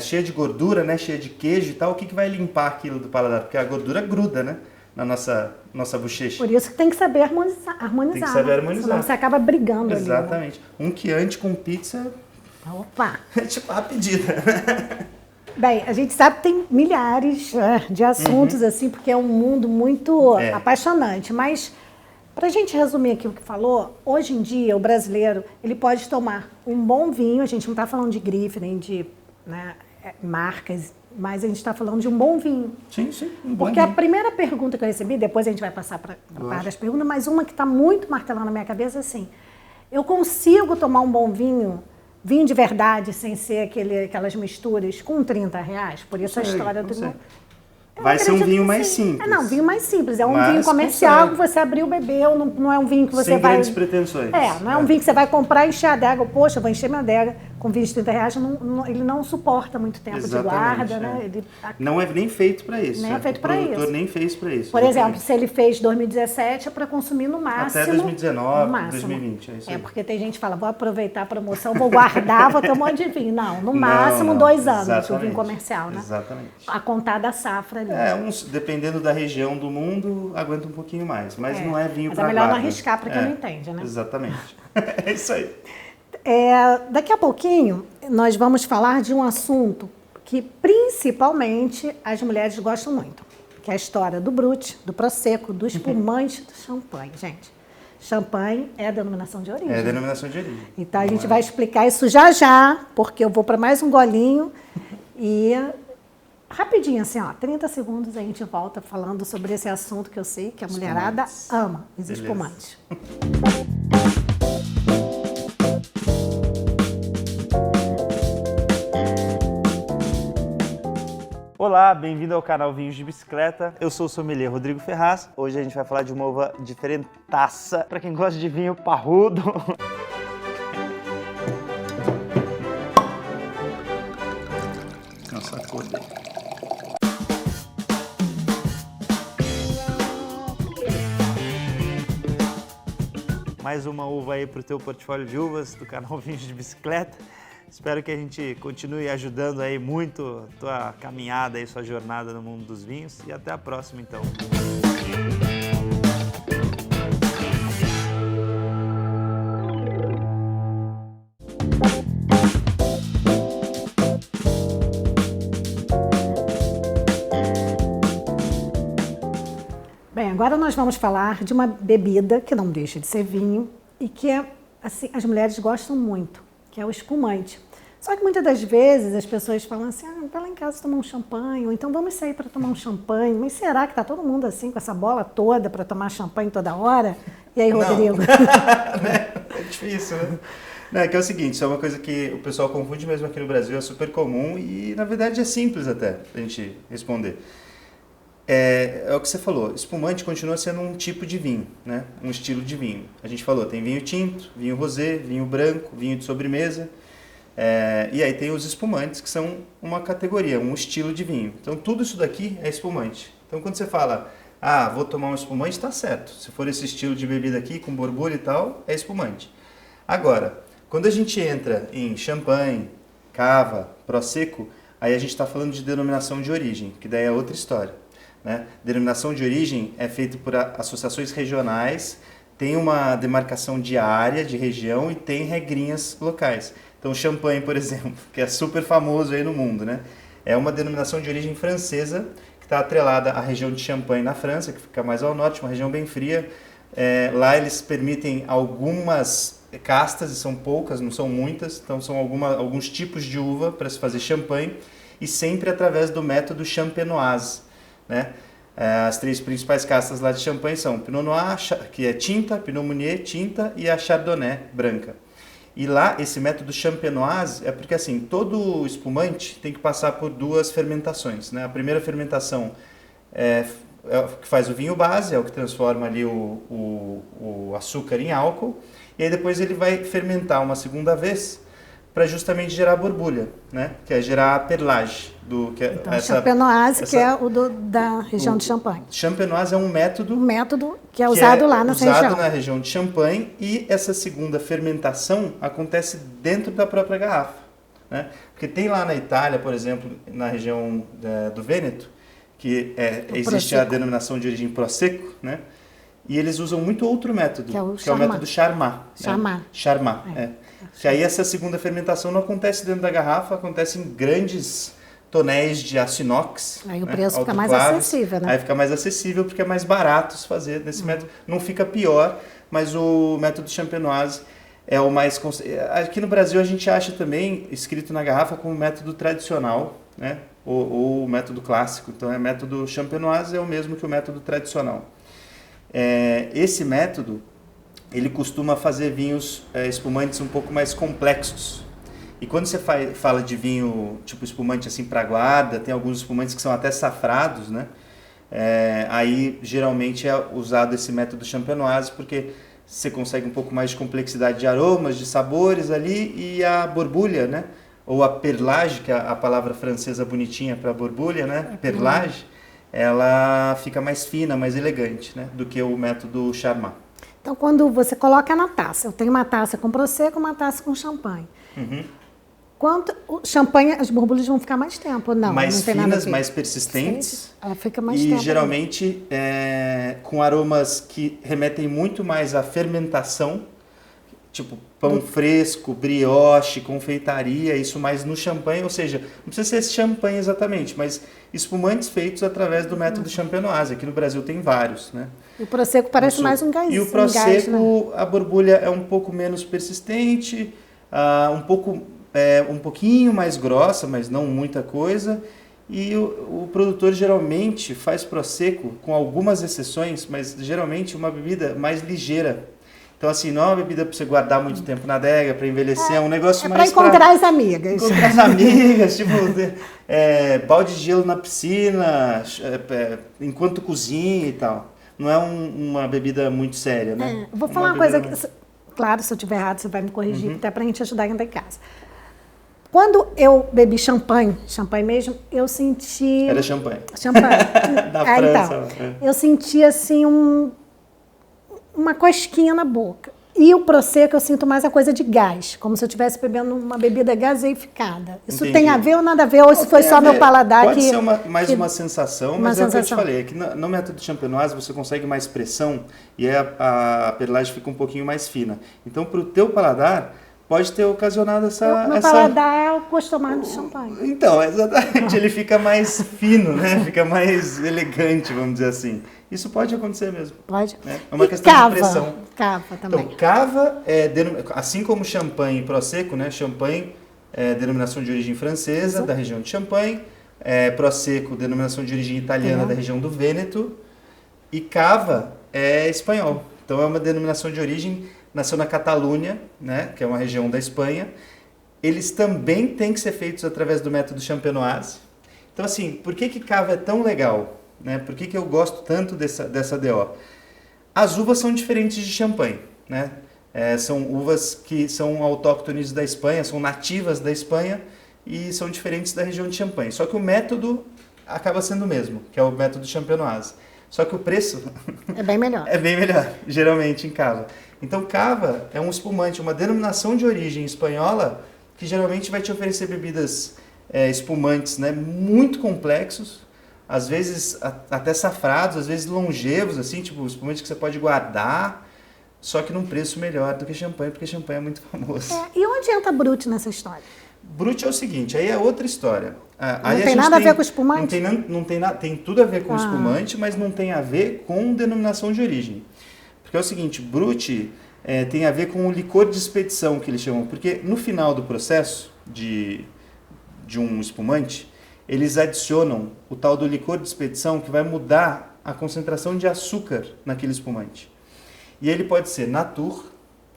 cheia de gordura, né? Cheia de queijo e tal. O que vai limpar aquilo do paladar? Porque a gordura gruda, né? Na nossa bochecha. Por isso que tem que saber harmonizar. Tem que saber harmonizar. Senão você acaba brigando ali. Exatamente. Um Chianti com pizza... Opa! É tipo a pedida. Bem, a gente sabe que tem milhares de assuntos, assim, porque é um mundo muito apaixonante. Mas, para a gente resumir aqui o que falou, hoje em dia o brasileiro ele pode tomar um bom vinho, a gente não está falando de grife, nem de marcas, mas a gente está falando de um bom vinho. Sim, um bom porque vinho. A primeira pergunta que eu recebi, depois a gente vai passar para a parte das perguntas, mas uma que está muito martelando na minha cabeça é assim, eu consigo tomar um bom vinho de verdade, sem ser aquelas misturas, com R$30? Por isso a história do... Vai ser um vinho mais simples. Não, vinho mais simples. É um vinho comercial que você abriu, bebeu, não é um vinho que você vai... Sem grandes pretensões. Não é um vinho que você vai comprar e encher a adega. Poxa, eu vou encher minha adega com vinho de R$30. Ele não suporta muito tempo de guarda, né? Ele... Não é nem feito para isso. Nem é feito para isso. O produtor nem fez para isso. Por exemplo, se ele fez 2017, é para consumir no máximo... Até 2019, 2020, é isso aí. Porque tem gente que fala, vou aproveitar a promoção, vou guardar, vou ter um monte de vinho. Não, no máximo 2 anos o vinho comercial, né? Exatamente. A contar da safra ali. Dependendo da região do mundo, aguenta um pouquinho mais. Mas não é vinho para guarda. Mas é melhor não arriscar para quem não entende, né? Exatamente. É isso aí. Daqui a pouquinho, nós vamos falar de um assunto que principalmente as mulheres gostam muito, que é a história do brute, do prosecco, do espumante, do champanhe, gente. Champanhe é a denominação de origem. É a denominação de origem. Então a gente vai explicar isso já, porque eu vou para mais um golinho e rapidinho, assim, 30 segundos a gente volta falando sobre esse assunto que eu sei que a mulherada ama, os espumantes. Olá, bem-vindo ao canal Vinhos de Bicicleta. Eu sou o sommelier Rodrigo Ferraz. Hoje a gente vai falar de uma uva diferentaça para quem gosta de vinho parrudo. Nossa, a cor dele. Mais uma uva aí para o teu portfólio de uvas do canal Vinhos de Bicicleta. Espero que a gente continue ajudando aí muito a tua caminhada aí, sua jornada no mundo dos vinhos. E até a próxima, então. Bem, agora nós vamos falar de uma bebida que não deixa de ser vinho e que assim, as mulheres gostam muito, que é o espumante. Só que muitas das vezes as pessoas falam assim, vai lá em casa tomar um champanhe, ou então vamos sair para tomar um champanhe. Mas será que está todo mundo assim, com essa bola toda para tomar champanhe toda hora? E aí, Rodrigo? É difícil, né? Que é o seguinte, isso é uma coisa que o pessoal confunde mesmo aqui no Brasil, é super comum e na verdade é simples até a gente responder. É o que você falou, espumante continua sendo um tipo de vinho, né? Um estilo de vinho. A gente falou, tem vinho tinto, vinho rosé, vinho branco, vinho de sobremesa. E aí tem os espumantes, que são uma categoria, um estilo de vinho. Então tudo isso daqui é espumante. Então quando você fala, vou tomar um espumante, está certo. Se for esse estilo de bebida aqui, com borbulha e tal, é espumante. Agora, quando a gente entra em champanhe, cava, prosecco, aí a gente está falando de denominação de origem, que daí é outra história, né? Denominação de origem é feita por associações regionais, tem uma demarcação de área, de região e tem regrinhas locais. Então, o champanhe, por exemplo, que é super famoso aí no mundo, né? É uma denominação de origem francesa que está atrelada à região de Champagne na França, que fica mais ao norte, uma região bem fria. Lá eles permitem algumas castas, e são poucas, não são muitas, então são alguns tipos de uva para se fazer champanhe, e sempre através do método champenoise, né? As 3 principais castas lá de champanhe são Pinot Noir, que é tinta, Pinot Meunier, tinta, e a Chardonnay, branca. E lá, esse método champenoise é porque, assim, todo espumante tem que passar por 2 fermentações, né? A primeira fermentação é o que faz o vinho base, é o que transforma ali o açúcar em álcool, e aí depois ele vai fermentar uma segunda vez para justamente gerar borbulha, né? Que é gerar a perlage. Então, champenoise, que é da região de Champagne. Champenoise é um método... Um método que é usado lá nessa região. Usado na região de Champagne, e essa segunda fermentação acontece dentro da própria garrafa, né? Porque tem lá na Itália, por exemplo, na região do Vêneto, que existe a denominação de origem Prosecco, né? E eles usam muito outro método, que é o método Charmat. Charmat. Que aí essa segunda fermentação não acontece dentro da garrafa, acontece em grandes tonéis de aço inox. Aí o preço fica mais acessível, né? Aí fica mais acessível porque é mais barato se fazer desse método. Não fica pior, mas o método champenoise é o mais... Aqui no Brasil a gente acha também, escrito na garrafa, como método tradicional, né? Ou o método clássico. Então, o método champenoise é o mesmo que o método tradicional. Esse método, ele costuma fazer vinhos espumantes um pouco mais complexos. E quando você fala de vinho tipo espumante assim para guarda, tem alguns espumantes que são até safrados, né? Aí geralmente é usado esse método champenoise porque você consegue um pouco mais de complexidade de aromas, de sabores ali, e a borbulha, né? Ou a perlage, que é a palavra francesa bonitinha para borbulha, né? Perlage, ela fica mais fina, mais elegante, né? Do que o método Charmat. Então, quando você coloca na taça, eu tenho uma taça com prosecco, uma taça com champanhe. Uhum. Quanto o champanhe, as borbulhas vão ficar mais tempo, não? Mais não tem finas, nada a ver. mais persistentes. Ela fica mais tempo. E geralmente com aromas que remetem muito mais à fermentação, tipo pão fresco, brioche, confeitaria, isso mais no champanhe, ou seja, não precisa ser champanhe exatamente, mas espumantes feitos através do método champenoise. Aqui no Brasil tem vários, né? E o prosecco parece mais um gás. E o prosecco, né? A borbulha é um pouco menos persistente, um pouquinho mais grossa, mas não muita coisa. E o produtor geralmente faz prosecco, com algumas exceções, mas geralmente uma bebida mais ligeira. Então, assim, não é uma bebida para você guardar muito tempo na adega, para envelhecer, é um negócio mais para encontrar as amigas. Encontrar as amigas, tipo, balde de gelo na piscina, enquanto cozinha e tal. Não é uma bebida muito séria, né? Vou falar uma coisa, claro, se eu estiver errado, você vai me corrigir, até para a gente ajudar dentro de casa. Quando eu bebi champanhe mesmo, eu senti... Era champanhe. Da França. Então, eu senti, assim, uma cosquinha na boca. E o prosecco eu sinto mais a coisa de gás, como se eu estivesse bebendo uma bebida gaseificada. Isso tem a ver ou nada a ver? Ou isso foi só meu paladar? Pode ser uma sensação, mas é o que eu te falei. Aqui no método champenoise você consegue mais pressão e a perlage fica um pouquinho mais fina. Então, para o teu paladar, pode ter ocasionado Meu paladar gostou mais do champanhe. Então, exatamente. Ele fica mais fino, né? Fica mais elegante, vamos dizer assim. Isso pode acontecer mesmo. Pode. Né? É uma questão de pressão. Cava também. Então, cava, assim como champanhe e prosecco, né? Champanhe é denominação de origem francesa, da região de Champagne. Prosecco, denominação de origem italiana, da região do Vêneto. E cava é espanhol. Então, é uma denominação de origem, nasceu na Catalunha, né? Que é uma região da Espanha. Eles também têm que ser feitos através do método champenoise. Então, assim, por que cava é tão legal? Né? Por que eu gosto tanto dessa DO? As uvas são diferentes de champanhe, né? São uvas que são autóctones da Espanha, são nativas da Espanha e são diferentes da região de Champagne. Só que o método acaba sendo o mesmo, que é o método champenoise. Só que o preço é bem melhor. É bem melhor, geralmente em cava. Então, cava é um espumante, uma denominação de origem espanhola que geralmente vai te oferecer bebidas espumantes, né, muito complexos, às vezes até safrados, às vezes longevos, assim, tipo espumante que você pode guardar, só que num preço melhor do que champanhe, porque champanhe é muito famoso. E onde entra Brut nessa história? Brut é o seguinte, aí é outra história. Não tem nada a ver com espumante? Tem tudo a ver com espumante, mas não tem a ver com denominação de origem. Porque é o seguinte, Brut tem a ver com o licor de expedição, que eles chamam. Porque no final do processo de um espumante, eles adicionam o tal do licor de expedição, que vai mudar a concentração de açúcar naquele espumante. E ele pode ser natur,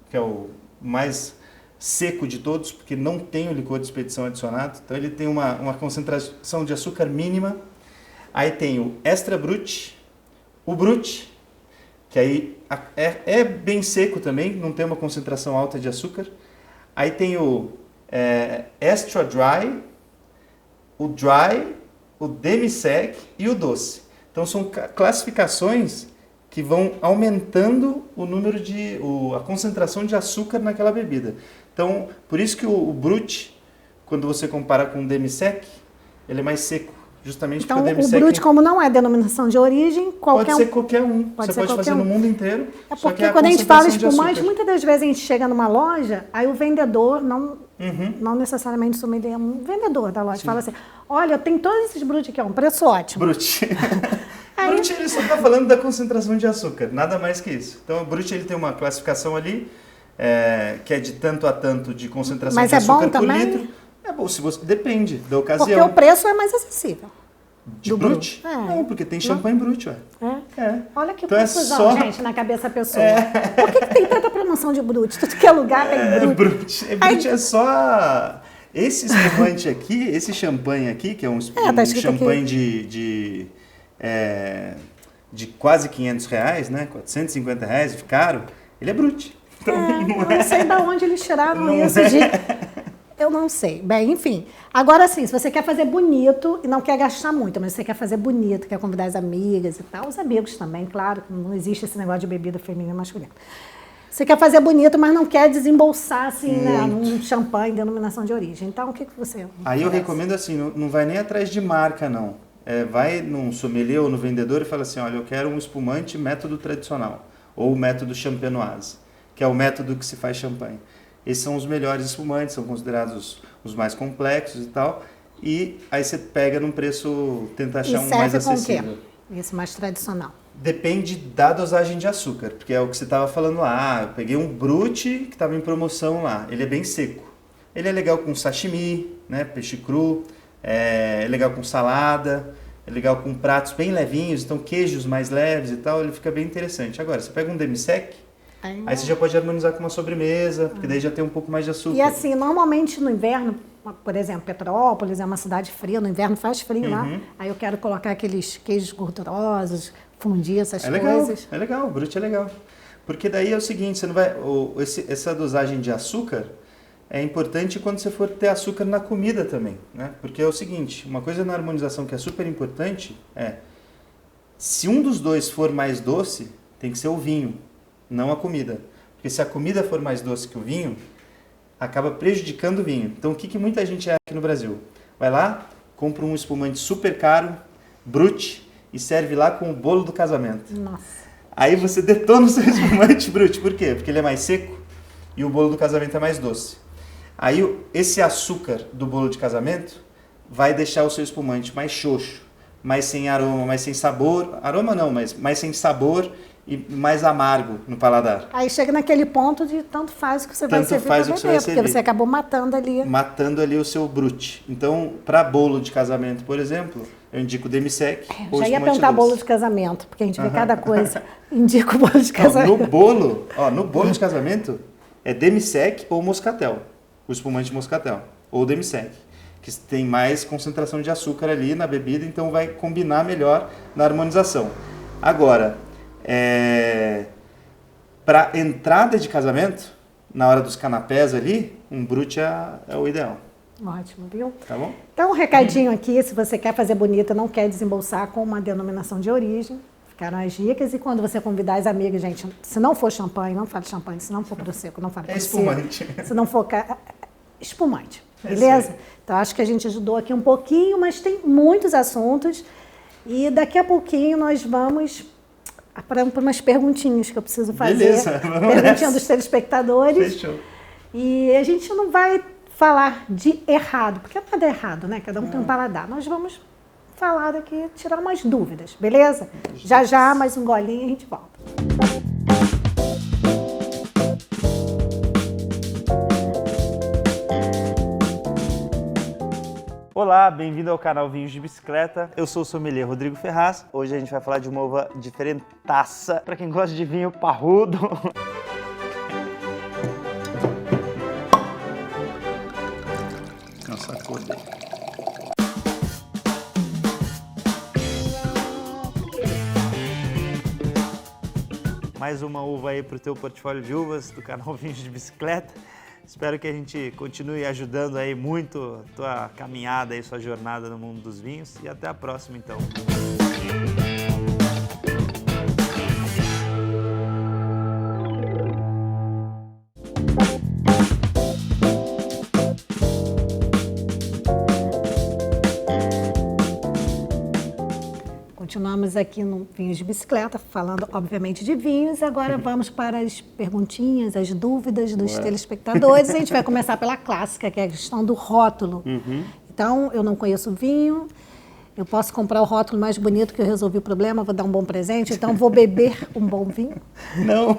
que é o mais seco de todos, porque não tem o licor de expedição adicionado. Então ele tem uma concentração de açúcar mínima. Aí tem o extra brut, o brut, que aí é bem seco também, não tem uma concentração alta de açúcar. Aí tem o extra dry, o dry, o demi-sec e o doce. Então são classificações que vão aumentando o número a concentração de açúcar naquela bebida. Então, por isso que o Brut, quando você compara com o demi-sec, ele é mais seco. Justamente então, porque o demi-sec... o Brut, como não é denominação de origem, pode ser qualquer um. Você pode fazer no mundo inteiro. É porque quando a gente fala espumante, muitas das vezes a gente chega numa loja, aí o vendedor, não necessariamente o sommelier, um vendedor da loja, fala assim, olha, eu tenho todos esses Brut aqui, um preço ótimo. Brut. Brut, ele só está falando da concentração de açúcar, nada mais que isso. Então, o Brut, ele tem uma classificação ali, que é de tanto a tanto de concentração de açúcar por litro. É bom, depende da ocasião. Porque o preço é mais acessível. De Brut? Não, porque tem champanhe Brut, ué. Olha que então confusão, gente, na cabeça da pessoa. Por que tem tanta promoção de Brut? Tudo que é lugar tem Brut. Brut é só... Esse espumante aqui, esse champanhe aqui, que é um champanhe de quase R$500, né? R$450, caro, ele é Brut. Então, eu não sei de onde eles tiraram isso. Eu não sei. Bem, enfim. Agora sim, se você quer fazer bonito e não quer gastar muito, mas você quer fazer bonito, quer convidar as amigas e tal, os amigos também, claro, que não existe esse negócio de bebida feminina e masculina. Você quer fazer bonito, mas não quer desembolsar assim, né, num champanhe, denominação de origem. Então, o que você... Aí eu recomendo assim, não vai nem atrás de marca, não. Vai num sommelier ou no vendedor e fala assim, olha, eu quero um espumante método tradicional, ou método champenoise, que é o método que se faz champanhe. Esses são os melhores espumantes, são considerados os mais complexos e tal. E aí você pega num preço, tenta achar um mais acessível. Com o quê? Esse mais tradicional. Depende da dosagem de açúcar, porque é o que você estava falando lá. Eu peguei um Brut que estava em promoção lá. Ele é bem seco. Ele é legal com sashimi, né, peixe cru. É legal com salada. É legal com pratos bem levinhos, então queijos mais leves e tal. Ele fica bem interessante. Agora, você pega um demi-sec, aí você já pode harmonizar com uma sobremesa, porque daí já tem um pouco mais de açúcar. E assim, normalmente no inverno, por exemplo, Petrópolis é uma cidade fria, no inverno faz frio lá. Aí eu quero colocar aqueles queijos gordurosos, fundir essas coisas. É legal, o Brut é legal. Porque daí é o seguinte, você não vai, essa dosagem de açúcar é importante quando você for ter açúcar na comida também, né? Porque é o seguinte, uma coisa na harmonização que é super importante se um dos dois for mais doce, tem que ser o vinho, não a comida. Porque se a comida for mais doce que o vinho, acaba prejudicando o vinho. Então o que muita gente é aqui no Brasil? Vai lá, compra um espumante super caro, Brut, e serve lá com o bolo do casamento. Nossa. Aí você detona o seu espumante Brut. Por quê? Porque ele é mais seco e o bolo do casamento é mais doce. Aí esse açúcar do bolo de casamento vai deixar o seu espumante mais xoxo, mais sem aroma, mais sem sabor. Aroma não, mas mais sem sabor e mais amargo no paladar. Aí chega naquele ponto de tanto faz o que você vai servir para beber, porque você acabou matando ali. Matando ali o seu Brut. Então, para bolo de casamento, por exemplo, eu indico o demi-sec. Já ia perguntar bolo de casamento, porque a gente vê cada coisa. Indico o bolo de casamento. No bolo de casamento é demi-sec ou moscatel. O espumante moscatel. Ou demi-sec. Que tem mais concentração de açúcar ali na bebida, então vai combinar melhor na harmonização. Agora, para entrada de casamento, na hora dos canapés ali, um brut é o ideal. Ótimo, viu? Tá bom? Então, um recadinho aqui, se você quer fazer bonita, não quer desembolsar com uma denominação de origem, ficaram as dicas. E quando você convidar as amigas, gente, se não for champanhe, não fale champanhe. Se não for prosecco, não fale prosecco. Espumante. Se não for espumante, beleza? Então, acho que a gente ajudou aqui um pouquinho, mas tem muitos assuntos. E daqui a pouquinho nós vamos para umas perguntinhas que eu preciso fazer. Beleza, vamos Perguntinha nessa. dos telespectadores. Fechou. E a gente não vai falar de errado, porque nada é errado, né? Cada um tem um paladar. Nós vamos falar daqui, tirar umas dúvidas, beleza? Já, mais um golinho e a gente volta. Olá, bem-vindo ao canal Vinhos de Bicicleta. Eu sou o sommelier Rodrigo Ferraz. Hoje a gente vai falar de uma uva diferentaça, para quem gosta de vinho parrudo. Nossa, a cor dele. Mais uma uva aí para o teu portfólio de uvas do canal Vinhos de Bicicleta. Espero que a gente continue ajudando aí muito a tua caminhada aí, sua jornada no mundo dos vinhos. E até a próxima, então. Continuamos aqui no Vinhos de Bicicleta, falando, obviamente, de vinhos. Agora vamos para as perguntinhas, as dúvidas dos telespectadores. A gente vai começar pela clássica, que é a questão do rótulo. Então, eu não conheço vinho, eu posso comprar o rótulo mais bonito que eu resolvi o problema, vou dar um bom presente, então vou beber um bom vinho? Não,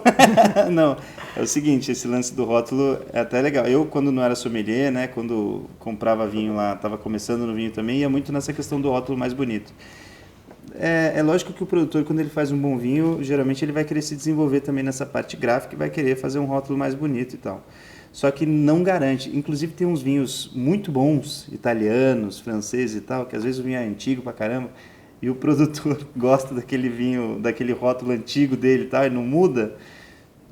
não. É o seguinte, esse lance do rótulo é até legal. Eu, quando não era sommelier, né, quando comprava vinho lá, estava começando no vinho também, ia muito nessa questão do rótulo mais bonito. É lógico que o produtor, quando ele faz um bom vinho, geralmente ele vai querer se desenvolver também nessa parte gráfica e vai querer fazer um rótulo mais bonito e tal. Só que não garante. Inclusive tem uns vinhos muito bons, italianos, franceses e tal, que às vezes o vinho é antigo pra caramba, e o produtor gosta daquele vinho, daquele rótulo antigo dele e tal, e não muda,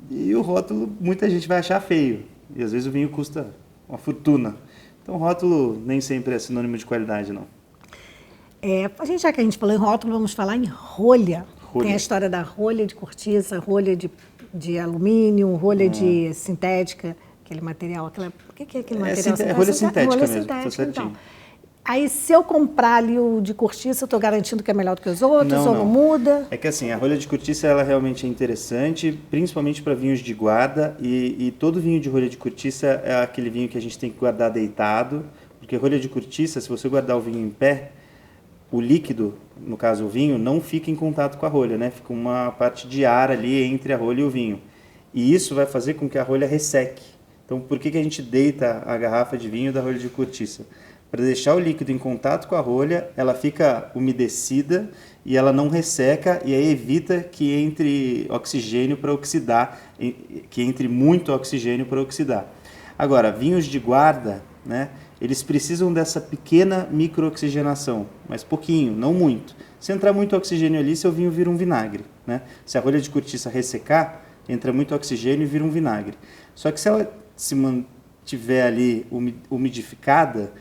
e o rótulo muita gente vai achar feio. E às vezes o vinho custa uma fortuna. Então rótulo nem sempre é sinônimo de qualidade, não. Já que a gente falou em rótulo, vamos falar em rolha. Rolha. Tem a história da rolha de cortiça, rolha de alumínio, rolha de sintética, aquele material. O que é aquele material? Rolha sintética rolha mesmo, sintética, tá certinho. então. Aí, se eu comprar ali o de cortiça, eu estou garantindo que é melhor do que os outros, ou não muda? É que assim, a rolha de cortiça ela realmente é interessante, principalmente para vinhos de guarda, e todo vinho de rolha de cortiça é aquele vinho que a gente tem que guardar deitado, porque rolha de cortiça, se você guardar o vinho em pé, o líquido, no caso o vinho, não fica em contato com a rolha, né? Fica uma parte de ar ali entre a rolha e o vinho. E isso vai fazer com que a rolha resseque. Então, por que a gente deita a garrafa de vinho da rolha de cortiça? Para deixar o líquido em contato com a rolha, ela fica umedecida e ela não resseca, e aí evita que entre oxigênio para oxidar, que entre muito oxigênio para oxidar. Agora, vinhos de guarda, né? Eles precisam dessa pequena microoxigenação, mas pouquinho, não muito. Se entrar muito oxigênio ali, seu vinho vira um vinagre, né? Se a rolha de cortiça ressecar, entra muito oxigênio e vira um vinagre. Só que se ela se mantiver ali umidificada,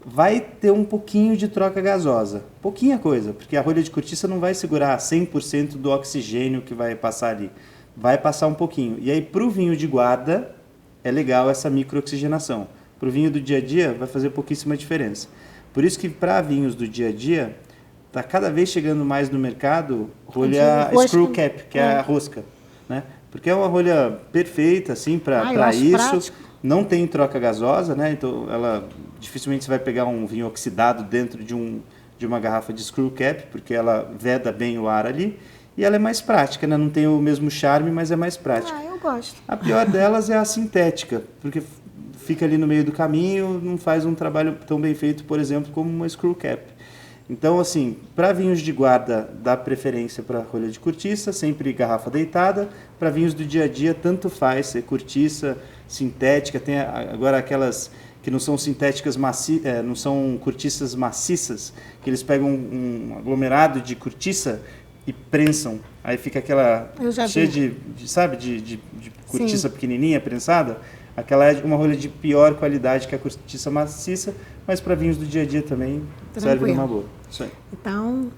vai ter um pouquinho de troca gasosa. Pouquinha coisa, porque a rolha de cortiça não vai segurar 100% do oxigênio que vai passar ali. Vai passar um pouquinho. E aí, para o vinho de guarda, é legal essa microoxigenação. Para o vinho do dia a dia, vai fazer pouquíssima diferença. Por isso que para vinhos do dia a dia, está cada vez chegando mais no mercado rolha screw cap, que é a rosca, né? Porque é uma rolha perfeita assim para isso. Prático. Não tem troca gasosa, né? Então ela dificilmente você vai pegar um vinho oxidado dentro de uma garrafa de screw cap, porque ela veda bem o ar ali. E ela é mais prática, né? Não tem o mesmo charme, mas é mais prática. Eu gosto. A pior delas é a sintética, porque fica ali no meio do caminho, não faz um trabalho tão bem feito, por exemplo, como uma screw cap. Então, assim, para vinhos de guarda, dá preferência para rolha de cortiça, sempre garrafa deitada. Para vinhos do dia a dia, tanto faz ser cortiça, sintética. Tem agora aquelas que não são sintéticas, não são cortiças maciças, que eles pegam um aglomerado de cortiça e prensam. Aí fica aquela cheia sabe, de cortiça pequenininha, prensada. Aquela é uma rolha de pior qualidade que a cortiça maciça, mas para vinhos do dia a dia também serve numa boa. Isso aí. Então...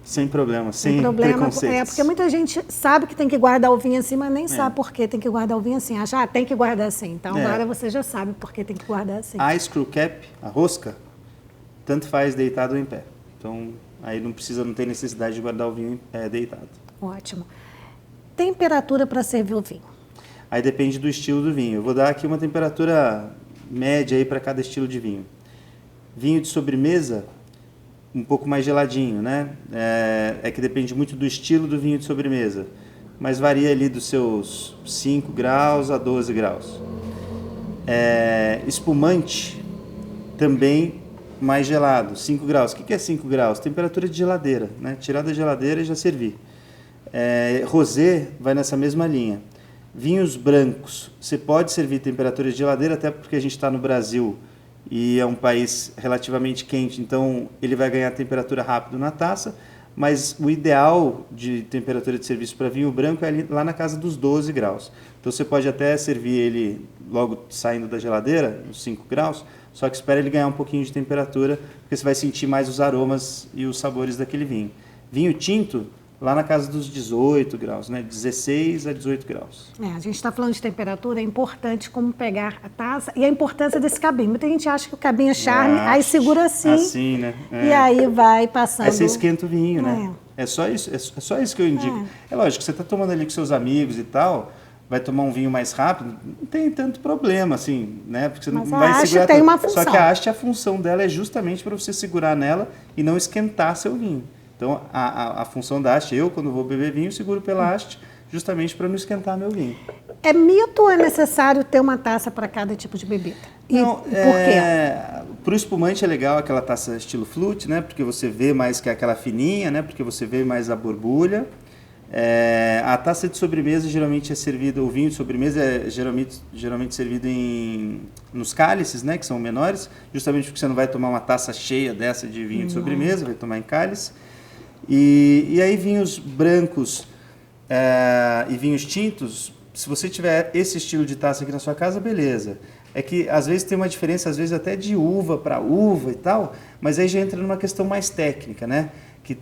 Sem problema, sem preconceitos. Porque muita gente sabe que tem que guardar o vinho assim, mas nem sabe por que tem que guardar o vinho assim. Acha, tem que guardar assim. Então agora você já sabe por que tem que guardar assim. A screw cap, a rosca, tanto faz deitado ou em pé. Então aí não tem necessidade de guardar o vinho deitado. Ótimo. Temperatura para servir o vinho? Aí depende do estilo do vinho. Eu vou dar aqui uma temperatura média aí para cada estilo de vinho. Vinho de sobremesa, um pouco mais geladinho, né? É que depende muito do estilo do vinho de sobremesa, mas varia ali dos seus 5 graus a 12 graus. Espumante, também mais gelado, 5 graus. O que é 5 graus? Temperatura de geladeira, né? Tirar da geladeira e já servir. Rosé vai nessa mesma linha. Vinhos brancos, você pode servir temperatura de geladeira, até porque a gente está no Brasil e é um país relativamente quente, então ele vai ganhar temperatura rápido na taça, mas o ideal de temperatura de serviço para vinho branco é ali, lá na casa dos 12 graus. Então você pode até servir ele logo saindo da geladeira, uns 5 graus, só que espera ele ganhar um pouquinho de temperatura, porque você vai sentir mais os aromas e os sabores daquele vinho. Vinho tinto, lá na casa dos 18 graus, né? 16 a 18 graus. A gente está falando de temperatura, é importante como pegar a taça e a importância desse cabinho. Muita gente acha que o cabinho é charme, aí segura assim, assim, né? E aí vai passando. Aí você esquenta o vinho, né? É só isso que eu indico. É lógico, você está tomando ali com seus amigos e tal, vai tomar um vinho mais rápido, não tem tanto problema, assim, né? Porque você não vai segurar. Tem uma função. Só que a haste, a função dela é justamente para você segurar nela e não esquentar seu vinho. Então, a função da haste, eu, quando vou beber vinho, seguro pela haste, justamente para não esquentar meu vinho. É mito ou é necessário ter uma taça para cada tipo de bebida? Não, por quê? Para o espumante é legal aquela taça estilo flute, né? Porque você vê mais que aquela fininha, né? Porque você vê mais a borbulha. A taça de sobremesa geralmente é servida, o vinho de sobremesa é geralmente servido nos cálices, né? Que são menores, justamente porque você não vai tomar uma taça cheia dessa de vinho de sobremesa, vai tomar em cálice. E aí vinhos brancos e vinhos tintos, se você tiver esse estilo de taça aqui na sua casa, beleza. É que às vezes tem uma diferença, às vezes até de uva para uva e tal, mas aí já entra numa questão mais técnica, né? Que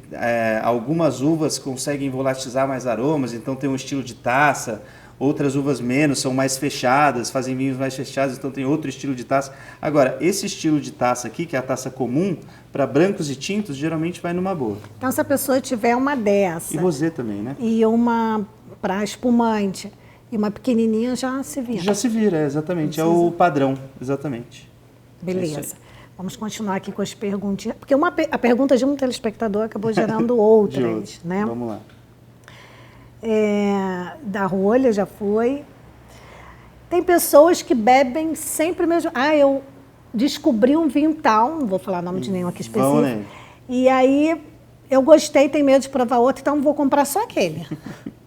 algumas uvas conseguem volatilizar mais aromas, então tem um estilo de taça. Outras uvas menos, são mais fechadas, fazem vinhos mais fechados, então tem outro estilo de taça. Agora, esse estilo de taça aqui, que é a taça comum, para brancos e tintos, geralmente vai numa boa. Então, se a pessoa tiver uma dessa... E rosé também, né? E uma para espumante, e uma pequenininha, já se vira. Já se vira, exatamente. É o padrão, exatamente. Beleza. Vamos continuar aqui com as perguntinhas. Porque a pergunta de um telespectador acabou gerando outras, né? Vamos lá. Da rolha já foi. Tem pessoas que bebem sempre mesmo. Eu descobri um vinho tal, não vou falar o nome de nenhum aqui específico. Né? E aí eu gostei, tenho medo de provar outro, então vou comprar só aquele.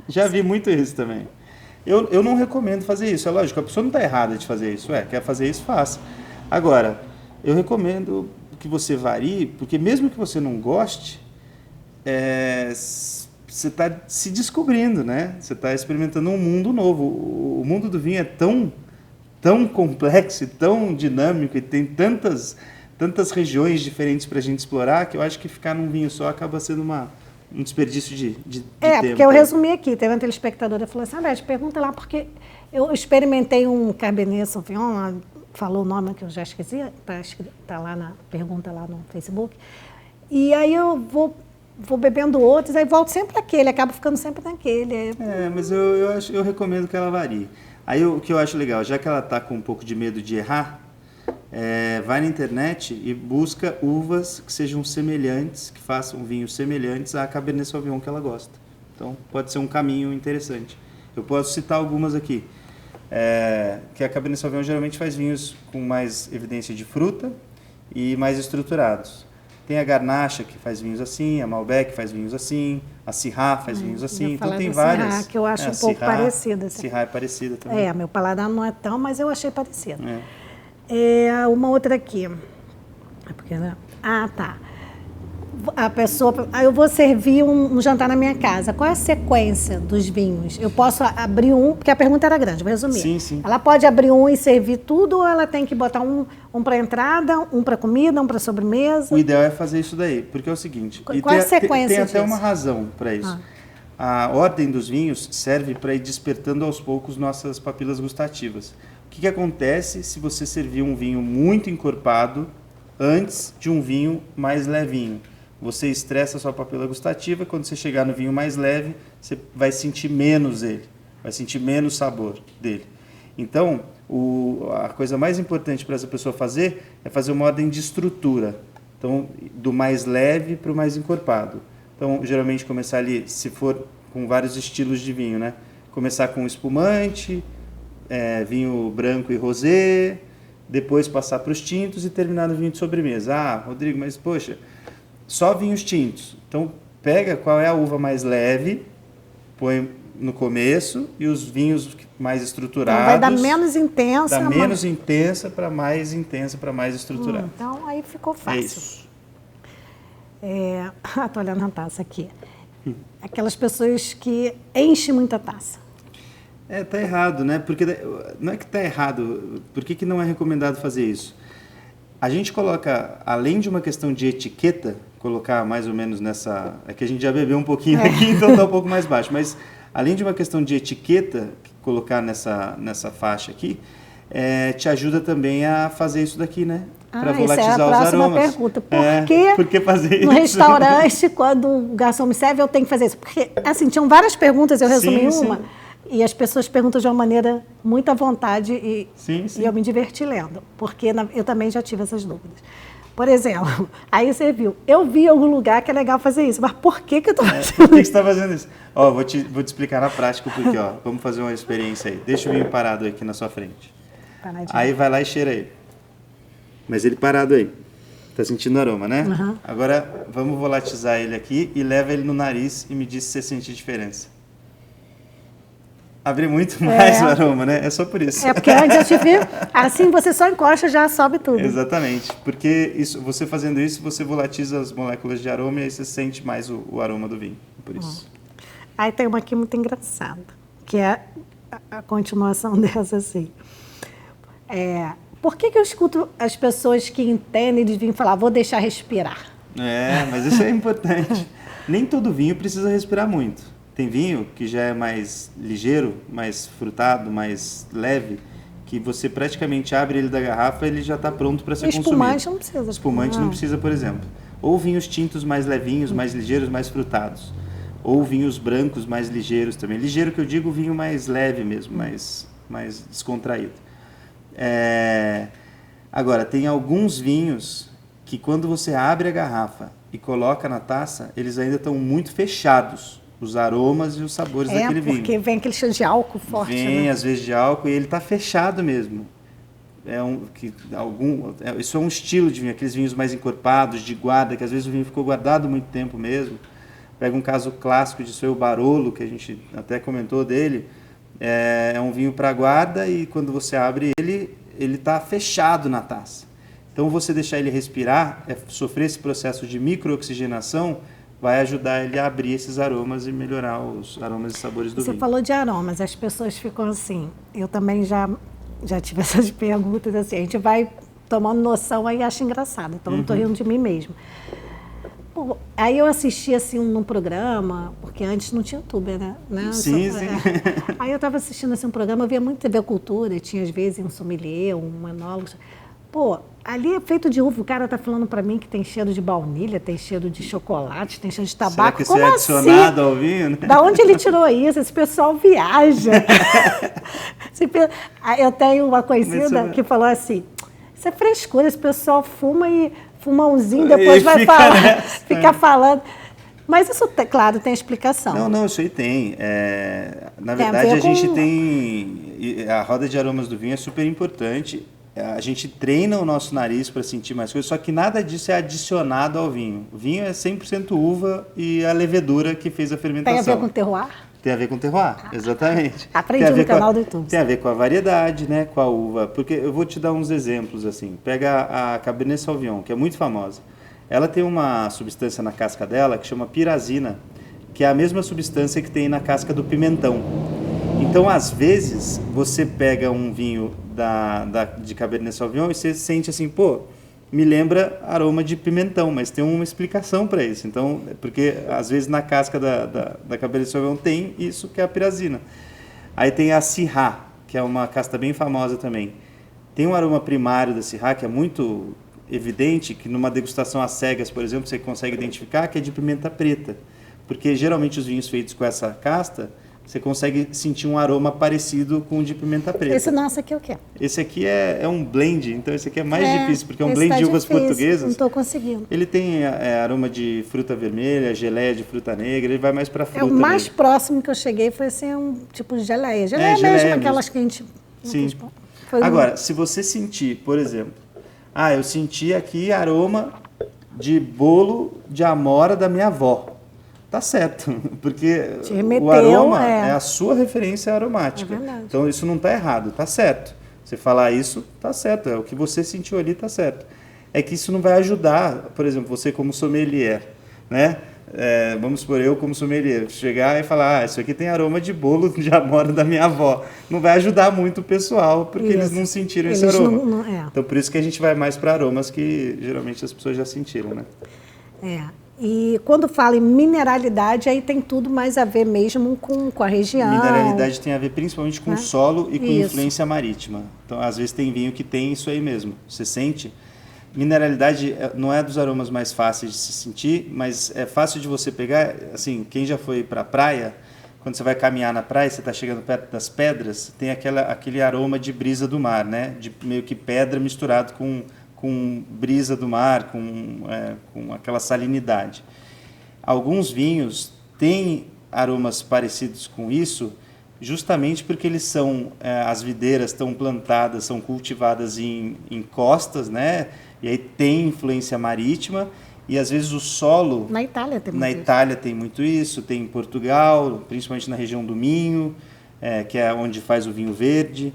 Já vi muito isso também. Eu não recomendo fazer isso. É lógico, a pessoa não está errada de fazer isso. Quer fazer isso, faça. Agora, eu recomendo que você varie, porque mesmo que você não goste, você está se descobrindo, né? Você está experimentando um mundo novo. O mundo do vinho é tão complexo e tão dinâmico e tem tantas regiões diferentes para a gente explorar que eu acho que ficar num vinho só acaba sendo um desperdício de tempo. Porque eu resumi aqui. Teve uma telespectadora que falou assim, Beth, pergunta lá, porque eu experimentei um Cabernet Sauvignon, falou o nome que eu já esqueci, está lá na pergunta lá no Facebook, e aí eu vou bebendo outros, aí volto sempre àquele, acabo ficando sempre naquele. Mas eu recomendo que ela varie. Aí o que eu acho legal, já que ela está com um pouco de medo de errar, vai na internet e busca uvas que sejam semelhantes, que façam vinhos semelhantes à Cabernet Sauvignon que ela gosta. Então pode ser um caminho interessante. Eu posso citar algumas aqui. Que a Cabernet Sauvignon geralmente faz vinhos com mais evidência de fruta e mais estruturados. Tem a Garnacha, que faz vinhos assim, a Malbec faz vinhos assim, a Syrah faz vinhos assim, então tem várias. Syrah, que eu acho um pouco parecida. Syrah é parecida também. Meu paladar não é tão, mas eu achei parecida. Uma outra aqui. Tá. a pessoa, eu vou servir um jantar na minha casa. Qual é a sequência dos vinhos? Eu posso abrir um, porque a pergunta era grande, vou resumir. Sim, sim. Ela pode abrir um e servir tudo, ou ela tem que botar um para entrada, um para comida, um para sobremesa? O ideal é fazer isso daí, porque é o seguinte... Qual é a sequência tem até disso? uma razão para isso. A ordem dos vinhos serve para ir despertando aos poucos nossas papilas gustativas. O que acontece se você servir um vinho muito encorpado antes de um vinho mais levinho? Você estressa a sua papila gustativa, quando você chegar no vinho mais leve, você vai sentir menos ele, vai sentir menos sabor dele. Então, a coisa mais importante para essa pessoa fazer é fazer uma ordem de estrutura. Então, do mais leve para o mais encorpado. Então, geralmente começar ali, se for com vários estilos de vinho, né? Começar com espumante, vinho branco e rosé, depois passar para os tintos e terminar no vinho de sobremesa. Ah, Rodrigo, mas poxa, só vinhos tintos. Então, pega qual é a uva mais leve, põe no começo, e os vinhos mais estruturados... Então, vai dar menos intensa. Da menos intensa para mais estruturada. Então, aí ficou fácil. É isso. Estou olhando a taça aqui. Aquelas pessoas que enchem muita taça. Tá errado, né? Porque não é que tá errado. Por que não é recomendado fazer isso? A gente coloca, além de uma questão de etiqueta, colocar mais ou menos nessa... É que a gente já bebeu um pouquinho aqui, então tá um pouco mais baixo. Mas, além de uma questão de etiqueta, colocar nessa faixa aqui, te ajuda também a fazer isso daqui, né? Para volatizar os aromas. Essa é a próxima pergunta. Por que fazer isso? No restaurante, quando o garçom me serve, eu tenho que fazer isso? Porque, assim, tinham várias perguntas, eu resumi uma, sim. E as pessoas perguntam de uma maneira muito à vontade e eu me diverti lendo, porque eu também já tive essas dúvidas. Por exemplo, aí você viu, eu vi em algum lugar que é legal fazer isso, mas por que eu estou fazendo isso? Por que você está fazendo isso? Ó, vou te explicar na prática o porquê. Ó. Vamos fazer uma experiência aí. Deixa o vinho parado aqui na sua frente. Paradinho. Aí vai lá e cheira ele. Mas ele parado aí. Tá sentindo o aroma, né? Uhum. Agora, vamos volatizar ele aqui e leva ele no nariz e me diz se você sente diferença. Abre muito mais o aroma, né? É só por isso. Porque antes eu te vi, assim você só encosta, já sobe tudo. Exatamente. Porque você fazendo isso, você volatiza as moléculas de aroma e aí você sente mais o aroma do vinho. Por isso. Aí tem uma aqui muito engraçada, que é a continuação dessa assim. Por que eu escuto as pessoas que entendem de vinho falar, vou deixar respirar? Mas isso é importante. Nem todo vinho precisa respirar muito. Tem vinho que já é mais ligeiro, mais frutado, mais leve, que você praticamente abre ele da garrafa e ele já está pronto para ser consumido. Espumante não precisa. Espumante não precisa, por exemplo. Ou vinhos tintos mais levinhos, mais ligeiros, mais frutados. Ou vinhos brancos mais ligeiros também. Ligeiro que eu digo, vinho mais leve mesmo, mais descontraído. Agora, tem alguns vinhos que quando você abre a garrafa e coloca na taça, eles ainda estão muito fechados. Os aromas e os sabores daquele vinho. Porque vem aquele cheiro de álcool forte, Vem, às vezes, de álcool e ele está fechado mesmo. Isso é um estilo de vinho, aqueles vinhos mais encorpados, de guarda, que às vezes o vinho ficou guardado muito tempo mesmo. Pega um caso clássico disso aí, o Barolo, que a gente até comentou dele. É um vinho para guarda e quando você abre ele está fechado na taça. Então, você deixar ele respirar, sofrer esse processo de microoxigenação, vai ajudar ele a abrir esses aromas e melhorar os aromas e sabores do vinho. Você falou de aromas, as pessoas ficam assim, eu também já tive essas perguntas assim, a gente vai tomando noção aí e acha engraçado, então não estou rindo de mim mesmo. Pô, aí eu assisti assim num programa, porque antes não tinha YouTube, né? Sim. Aí eu estava assistindo assim, um programa, eu via muito TV Cultura, e tinha às vezes um sommelier, um enólogo. Pô, ali é feito de uva. O cara tá falando para mim que tem cheiro de baunilha, tem cheiro de chocolate, tem cheiro de tabaco. Será que isso é adicionado ao vinho? Né? Da onde ele tirou isso? Esse pessoal viaja. Eu tenho uma conhecida que falou assim, isso é frescura, esse pessoal fuma e fuma umzinho, depois vai falar, ficar falando. Mas isso, claro, tem explicação. Não, isso aí tem. Na verdade, a gente tem... A roda de aromas do vinho é super importante. A gente treina o nosso nariz para sentir mais coisas, só que nada disso é adicionado ao vinho. O vinho é 100% uva e a levedura que fez a fermentação. Tem a ver com terroir? Tem a ver com terroir, exatamente. Aprendi no canal do YouTube. Tem a ver com a variedade, né, com a uva. Porque eu vou te dar uns exemplos, assim. Pega a Cabernet Sauvignon, que é muito famosa. ela tem uma substância na casca dela que chama pirazina, que é a mesma substância que tem na casca do pimentão. Então, às vezes, você pega um vinho de Cabernet Sauvignon e você sente assim, pô, me lembra aroma de pimentão, mas tem uma explicação para isso. Então, porque às vezes na casca da Cabernet Sauvignon tem isso que é a pirazina. Aí tem a Syrah, que é uma casta bem famosa também. Tem um aroma primário da Syrah que é muito evidente, que numa degustação às cegas, por exemplo, você consegue identificar que é de pimenta preta. Porque geralmente os vinhos feitos com essa casta, você consegue sentir um aroma parecido com o de pimenta preta. Esse nosso aqui é o quê? Esse aqui é um blend, então esse aqui é mais difícil, porque é um esse blend tá de uvas difícil, portuguesas. não estou conseguindo. Ele tem aroma de fruta vermelha, geleia de fruta negra, ele vai mais para fruta. O mais mesmo. próximo que eu cheguei foi assim, um tipo de geleia. Geleia mesmo, geleia aquelas que a gente... Sim. Agora, se você sentir, por exemplo, eu senti aqui aroma de bolo de amora da minha avó. Tá certo, porque o aroma é a sua referência aromática. Então isso não está errado, tá certo. Você falar isso, tá certo, é o que você sentiu ali, tá certo. É que isso não vai ajudar, por exemplo, você como sommelier, né? Vamos supor, eu como sommelier, chegar e falar, isso aqui tem aroma de bolo de amora da minha avó. Não vai ajudar muito o pessoal, porque eles não sentiram esse aroma. Então por isso que a gente vai mais para aromas que geralmente as pessoas já sentiram, né? E quando fala em mineralidade, aí tem tudo mais a ver mesmo com a região. Mineralidade tem a ver principalmente com o solo e com influência marítima. Então, às vezes tem vinho que tem isso aí mesmo. Você sente. Mineralidade não é dos aromas mais fáceis de se sentir, mas é fácil de você pegar. Assim, quem já foi para a praia, quando você vai caminhar na praia, você está chegando perto das pedras, tem aquele aroma de brisa do mar, né? De meio que pedra misturado com brisa do mar, com aquela salinidade. Alguns vinhos têm aromas parecidos com isso, justamente porque eles são, as videiras estão plantadas, são cultivadas em costas, né? E aí tem influência marítima, e às vezes o solo... Na Itália tem muito isso. Na Itália tem muito isso, tem em Portugal, principalmente na região do Minho, que é onde faz o vinho verde.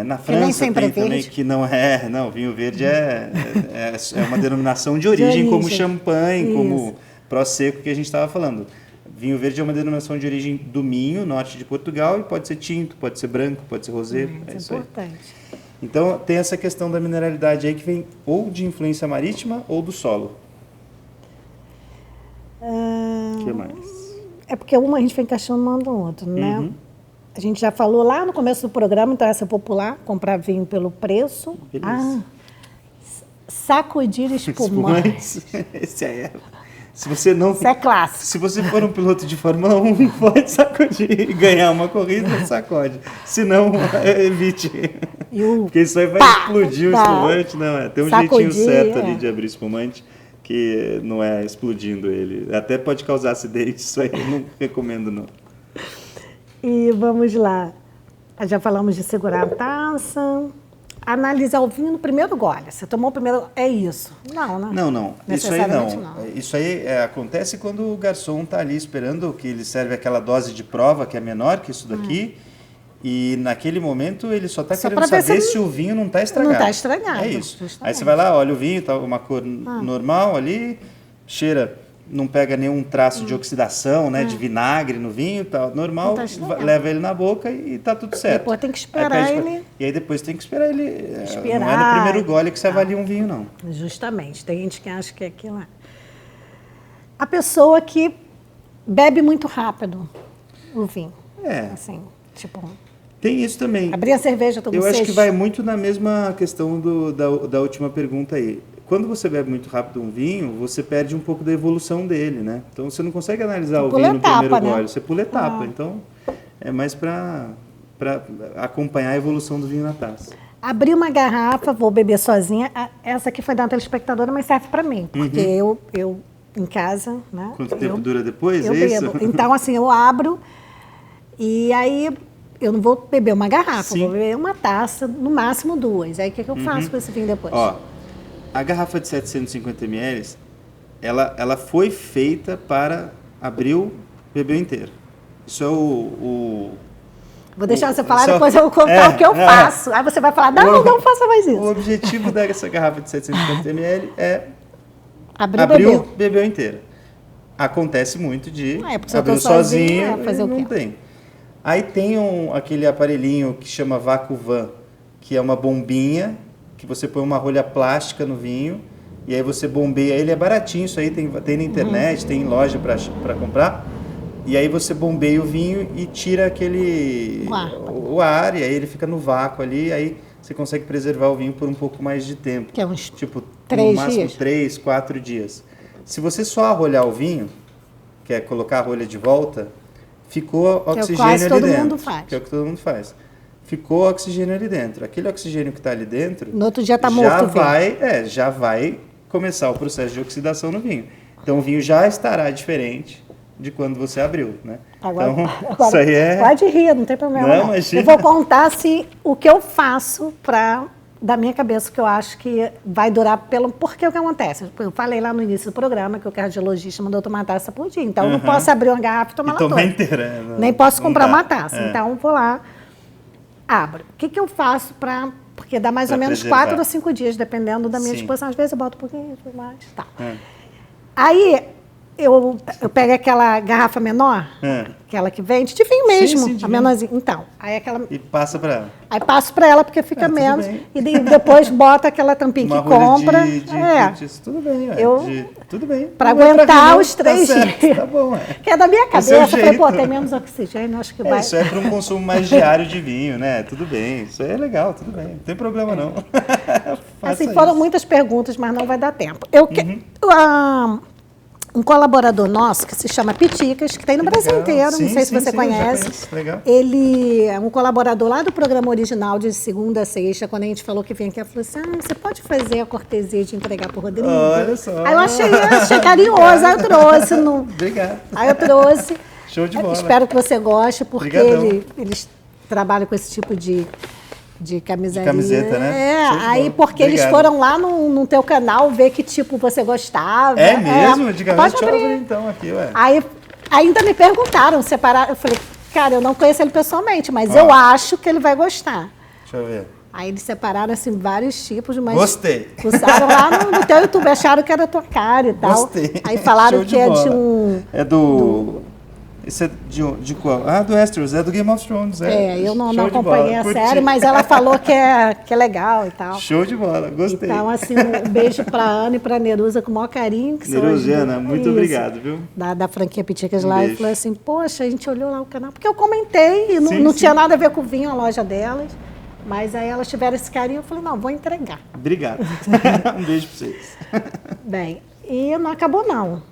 Na França tem também, que não vinho verde é uma denominação de origem, como champanhe, como prosecco que a gente estava falando. Vinho verde é uma denominação de origem do Minho, norte de Portugal, e pode ser tinto, pode ser branco, pode ser rosé. Isso é importante. Então tem essa questão da mineralidade aí que vem ou de influência marítima ou do solo. O que mais? É porque uma a gente foi encaixando o outro, né? Uhum. A gente já falou lá no começo do programa, então essa é popular, comprar vinho pelo preço. Beleza. Sacudir espumante. Esse aí é. Se você não, isso é clássico. Se você for um piloto de Fórmula 1, pode sacudir e ganhar uma corrida, sacode. Se não, evite. Porque isso aí vai explodir o espumante. Não, tem um jeitinho certo ali de abrir espumante, que não é explodindo ele. Até pode causar acidente, isso aí eu não recomendo não. E vamos lá. Já falamos de segurar a taça. Analisar o vinho no primeiro gole. Você tomou o primeiro... É isso. Não, né? Não. Isso aí não. Isso aí acontece quando o garçom está ali esperando que ele serve aquela dose de prova, que é menor que isso daqui. E naquele momento ele só está querendo saber se o vinho não está estragado. Não está estragado. É isso. Justamente. Aí você vai lá, olha o vinho, está uma cor normal ali, cheira... Não pega nenhum traço de oxidação, né, de vinagre no vinho, tá normal, leva ele na boca e tá tudo certo. Depois tem que esperar ele... E aí depois tem que esperar ele... Não é no primeiro gole que você avalia um vinho, não. Justamente. Tem gente que acha que é aquilo lá. A pessoa que bebe muito rápido o vinho. Assim, tipo... Tem isso também. Abrir a cerveja, eu acho que vai muito na mesma questão da última pergunta aí. Quando você bebe muito rápido um vinho, você perde um pouco da evolução dele, né? Então você não consegue analisar o vinho no primeiro gole, você pula etapa. Então é mais para acompanhar a evolução do vinho na taça. Abri uma garrafa, vou beber sozinha. Essa aqui foi da telespectadora, mas serve para mim, porque eu em casa, né? Quanto tempo dura depois? Eu bebo. Então assim, eu abro e aí eu não vou beber uma garrafa, vou beber uma taça, no máximo 2. Aí o que eu faço com esse vinho depois? A garrafa de 750 ml, ela foi feita para abrir beber inteiro. Isso é Vou deixar você falar, depois eu vou contar o que eu faço. Aí você vai falar, não faça mais isso. O objetivo dessa garrafa de 750 ml é Abriu, bebeu inteira. Acontece muito de porque abrir sozinho fazer e o quê? não tem. Aí tem aquele aparelhinho que chama Vacuvan, que é uma bombinha que você põe uma rolha plástica no vinho e aí você bombeia ele. É baratinho isso aí, tem na internet, tem em loja para comprar. E aí você bombeia o vinho e tira o ar, e aí ele fica no vácuo ali, aí você consegue preservar o vinho por um pouco mais de tempo. Que é uns tipo, 3 no máximo dias? 3, 4 dias. Se você só arrolhar o vinho, que é colocar a rolha de volta, ficou oxigênio ali dentro. Mundo faz. Que é o que todo mundo faz. Ficou oxigênio ali dentro. Aquele oxigênio que está ali dentro... No outro dia está morto o vinho. Já vai começar o processo de oxidação no vinho. Então o vinho já estará diferente de quando você abriu, né? Agora, isso aí é... Pode rir, não tem problema não. Imagina. Eu vou contar assim, o que eu faço da minha cabeça, que eu acho que vai durar Porque o que acontece? Eu falei lá no início do programa que o cardiologista mandou tomar taça por dia. Então eu não posso abrir uma garrafa e tomar ela toda. Inteira. Nem posso comprar uma taça. Então vou lá, abro. O que eu faço porque dá mais ou menos 4 ou 5 dias, dependendo da minha disposição. Às vezes eu boto um pouquinho mais, tá. Aí... Eu pego aquela garrafa menor, aquela que vende, de vinho mesmo, sim, a menorzinha. Então, aí aquela... E passa para ela. Aí passo para ela, porque fica menos. E depois bota aquela tampinha que compra. Tudo bem, tudo bem. Para aguentar os 3 dias. Tá bom, Que é da minha cabeça. Eu falei, tem menos oxigênio, acho que vai. Isso é para um consumo mais diário de vinho, né? Tudo bem, isso aí é legal, tudo bem. Não tem problema, não. Assim, foram muitas perguntas, mas não vai dar tempo. Um colaborador nosso, que se chama Piticas, que tem no Brasil inteiro, não sei se você conhece. Legal. Ele é um colaborador lá do programa original, de segunda a sexta, quando a gente falou que vinha aqui, ela falou assim, você pode fazer a cortesia de entregar para o Rodrigo? Olha só. Aí eu achei carinhoso, aí eu trouxe. Obrigado. Aí eu trouxe. Show de bola. Espero que você goste, porque eles trabalham com esse tipo de camisaria. De camiseta, né? Aí porque eles foram lá no teu canal ver que tipo você gostava. É mesmo? Pode abrir então aqui, ué. Aí ainda me perguntaram, separaram. Eu falei, cara, eu não conheço ele pessoalmente, mas eu acho que ele vai gostar. Deixa eu ver. Aí eles separaram assim vários tipos, mas gostei. Usaram lá no teu YouTube, acharam que era a tua cara e tal. Gostei. Aí falaram que é de um... É Esse é de qual? Do Westeros, é do Game of Thrones. Eu não acompanhei a série, mas ela falou que é legal e tal. Show de bola, gostei. Então, assim, um beijo pra Ana e pra Nerusa com o maior carinho. Neruzana, muito obrigado, viu? Da franquia Piticas lá. E falou assim, poxa, a gente olhou lá o canal. Porque eu comentei e não tinha nada a ver com o vinho, a loja delas. Mas aí elas tiveram esse carinho, eu falei, não, vou entregar. Obrigado. Um beijo pra vocês. Bem, e não acabou não.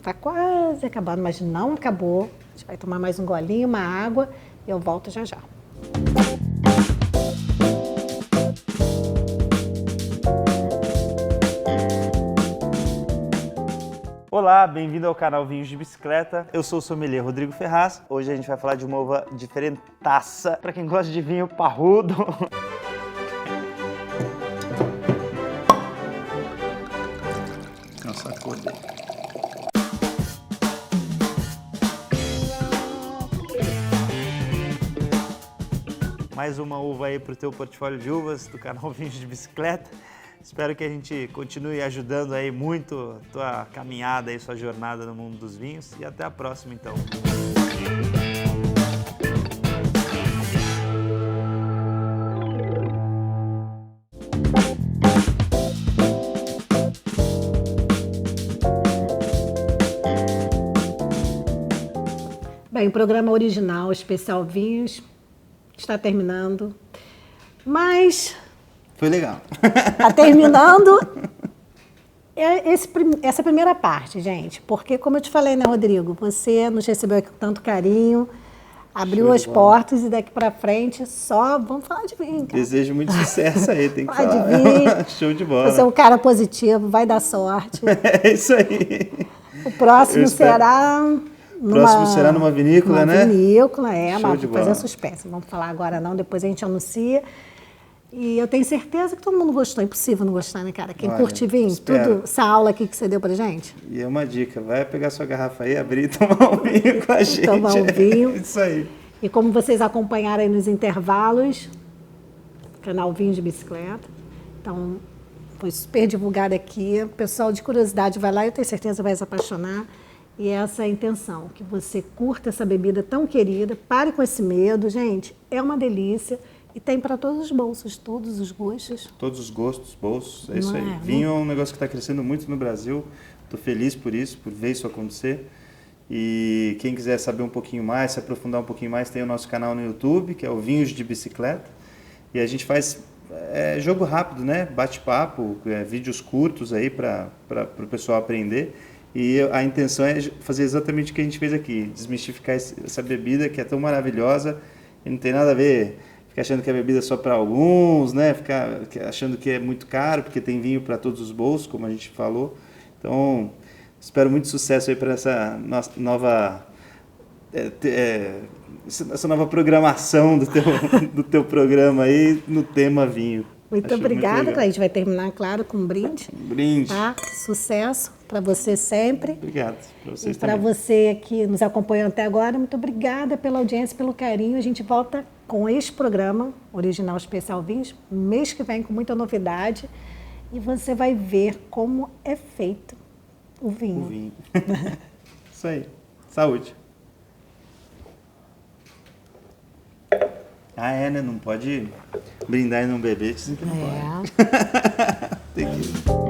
Tá quase acabando, mas não acabou. A gente vai tomar mais um golinho, uma água e eu volto já já. Olá, bem-vindo ao canal Vinhos de Bicicleta. Eu sou o sommelier Rodrigo Ferraz. Hoje a gente vai falar de uma uva diferentaça para quem gosta de vinho parrudo. Nossa, a cor dele. Mais uma uva aí para o teu portfólio de uvas do canal Vinhos de Bicicleta. Espero que a gente continue ajudando aí muito a tua caminhada aí, sua jornada no mundo dos vinhos. E até a próxima, então. Bem, o programa original, especial Vinhos, está terminando, mas... Foi legal. Está terminando essa primeira parte, gente, porque, como eu te falei, né, Rodrigo, você nos recebeu aqui com tanto carinho, abriu as portas e daqui para frente só vamos falar de vinho, cara. Desejo muito sucesso aí, tem que falar. De vinho. Show de bola. Você é um cara positivo, vai dar sorte. É isso aí. O próximo será... numa vinícola, né? Vinícola, mas vou fazer suspense. Vamos falar agora não, depois a gente anuncia. E eu tenho certeza que todo mundo gostou. É impossível não gostar, né, cara? Quem curte vinho, tudo, essa aula aqui que você deu pra gente. E é uma dica, vai pegar sua garrafa aí, abrir e tomar um vinho com a gente. Tomar um vinho. Isso aí. E como vocês acompanharam aí nos intervalos, canal Vinho de Bicicleta. Então, foi super divulgado aqui. O pessoal de curiosidade vai lá, eu tenho certeza vai se apaixonar. E essa é a intenção, que você curta essa bebida tão querida, pare com esse medo, gente, é uma delícia e tem para todos os bolsos, todos os gostos. Todos os gostos, bolsos, é isso Não aí. é? Vinho é um negócio que está crescendo muito no Brasil, estou feliz por isso, por ver isso acontecer. E quem quiser saber um pouquinho mais, se aprofundar um pouquinho mais, tem o nosso canal no YouTube, que é o Vinhos de Bicicleta. E a gente faz jogo rápido, né? Bate-papo, vídeos curtos aí para o pessoal aprender. E a intenção é fazer exatamente o que a gente fez aqui, desmistificar essa bebida que é tão maravilhosa e não tem nada a ver, ficar achando que é bebida só para alguns, né? Ficar achando que é muito caro, porque tem vinho para todos os bolsos, como a gente falou. Então, espero muito sucesso aí para essa nova essa nova programação do teu programa aí no tema vinho. Muito Acho obrigada, muito a gente vai terminar, claro, com um brinde. Um brinde. Tá? Sucesso para você sempre. Obrigado. Para vocês e para você que nos acompanhou até agora, muito obrigada pela audiência, pelo carinho. A gente volta com este programa, Original Especial Vinhos, mês que vem com muita novidade. E você vai ver como é feito o vinho. O vinho. Isso aí. Saúde. Ah, né? Não pode brindar e não beber, dizem que não pode. Tem que...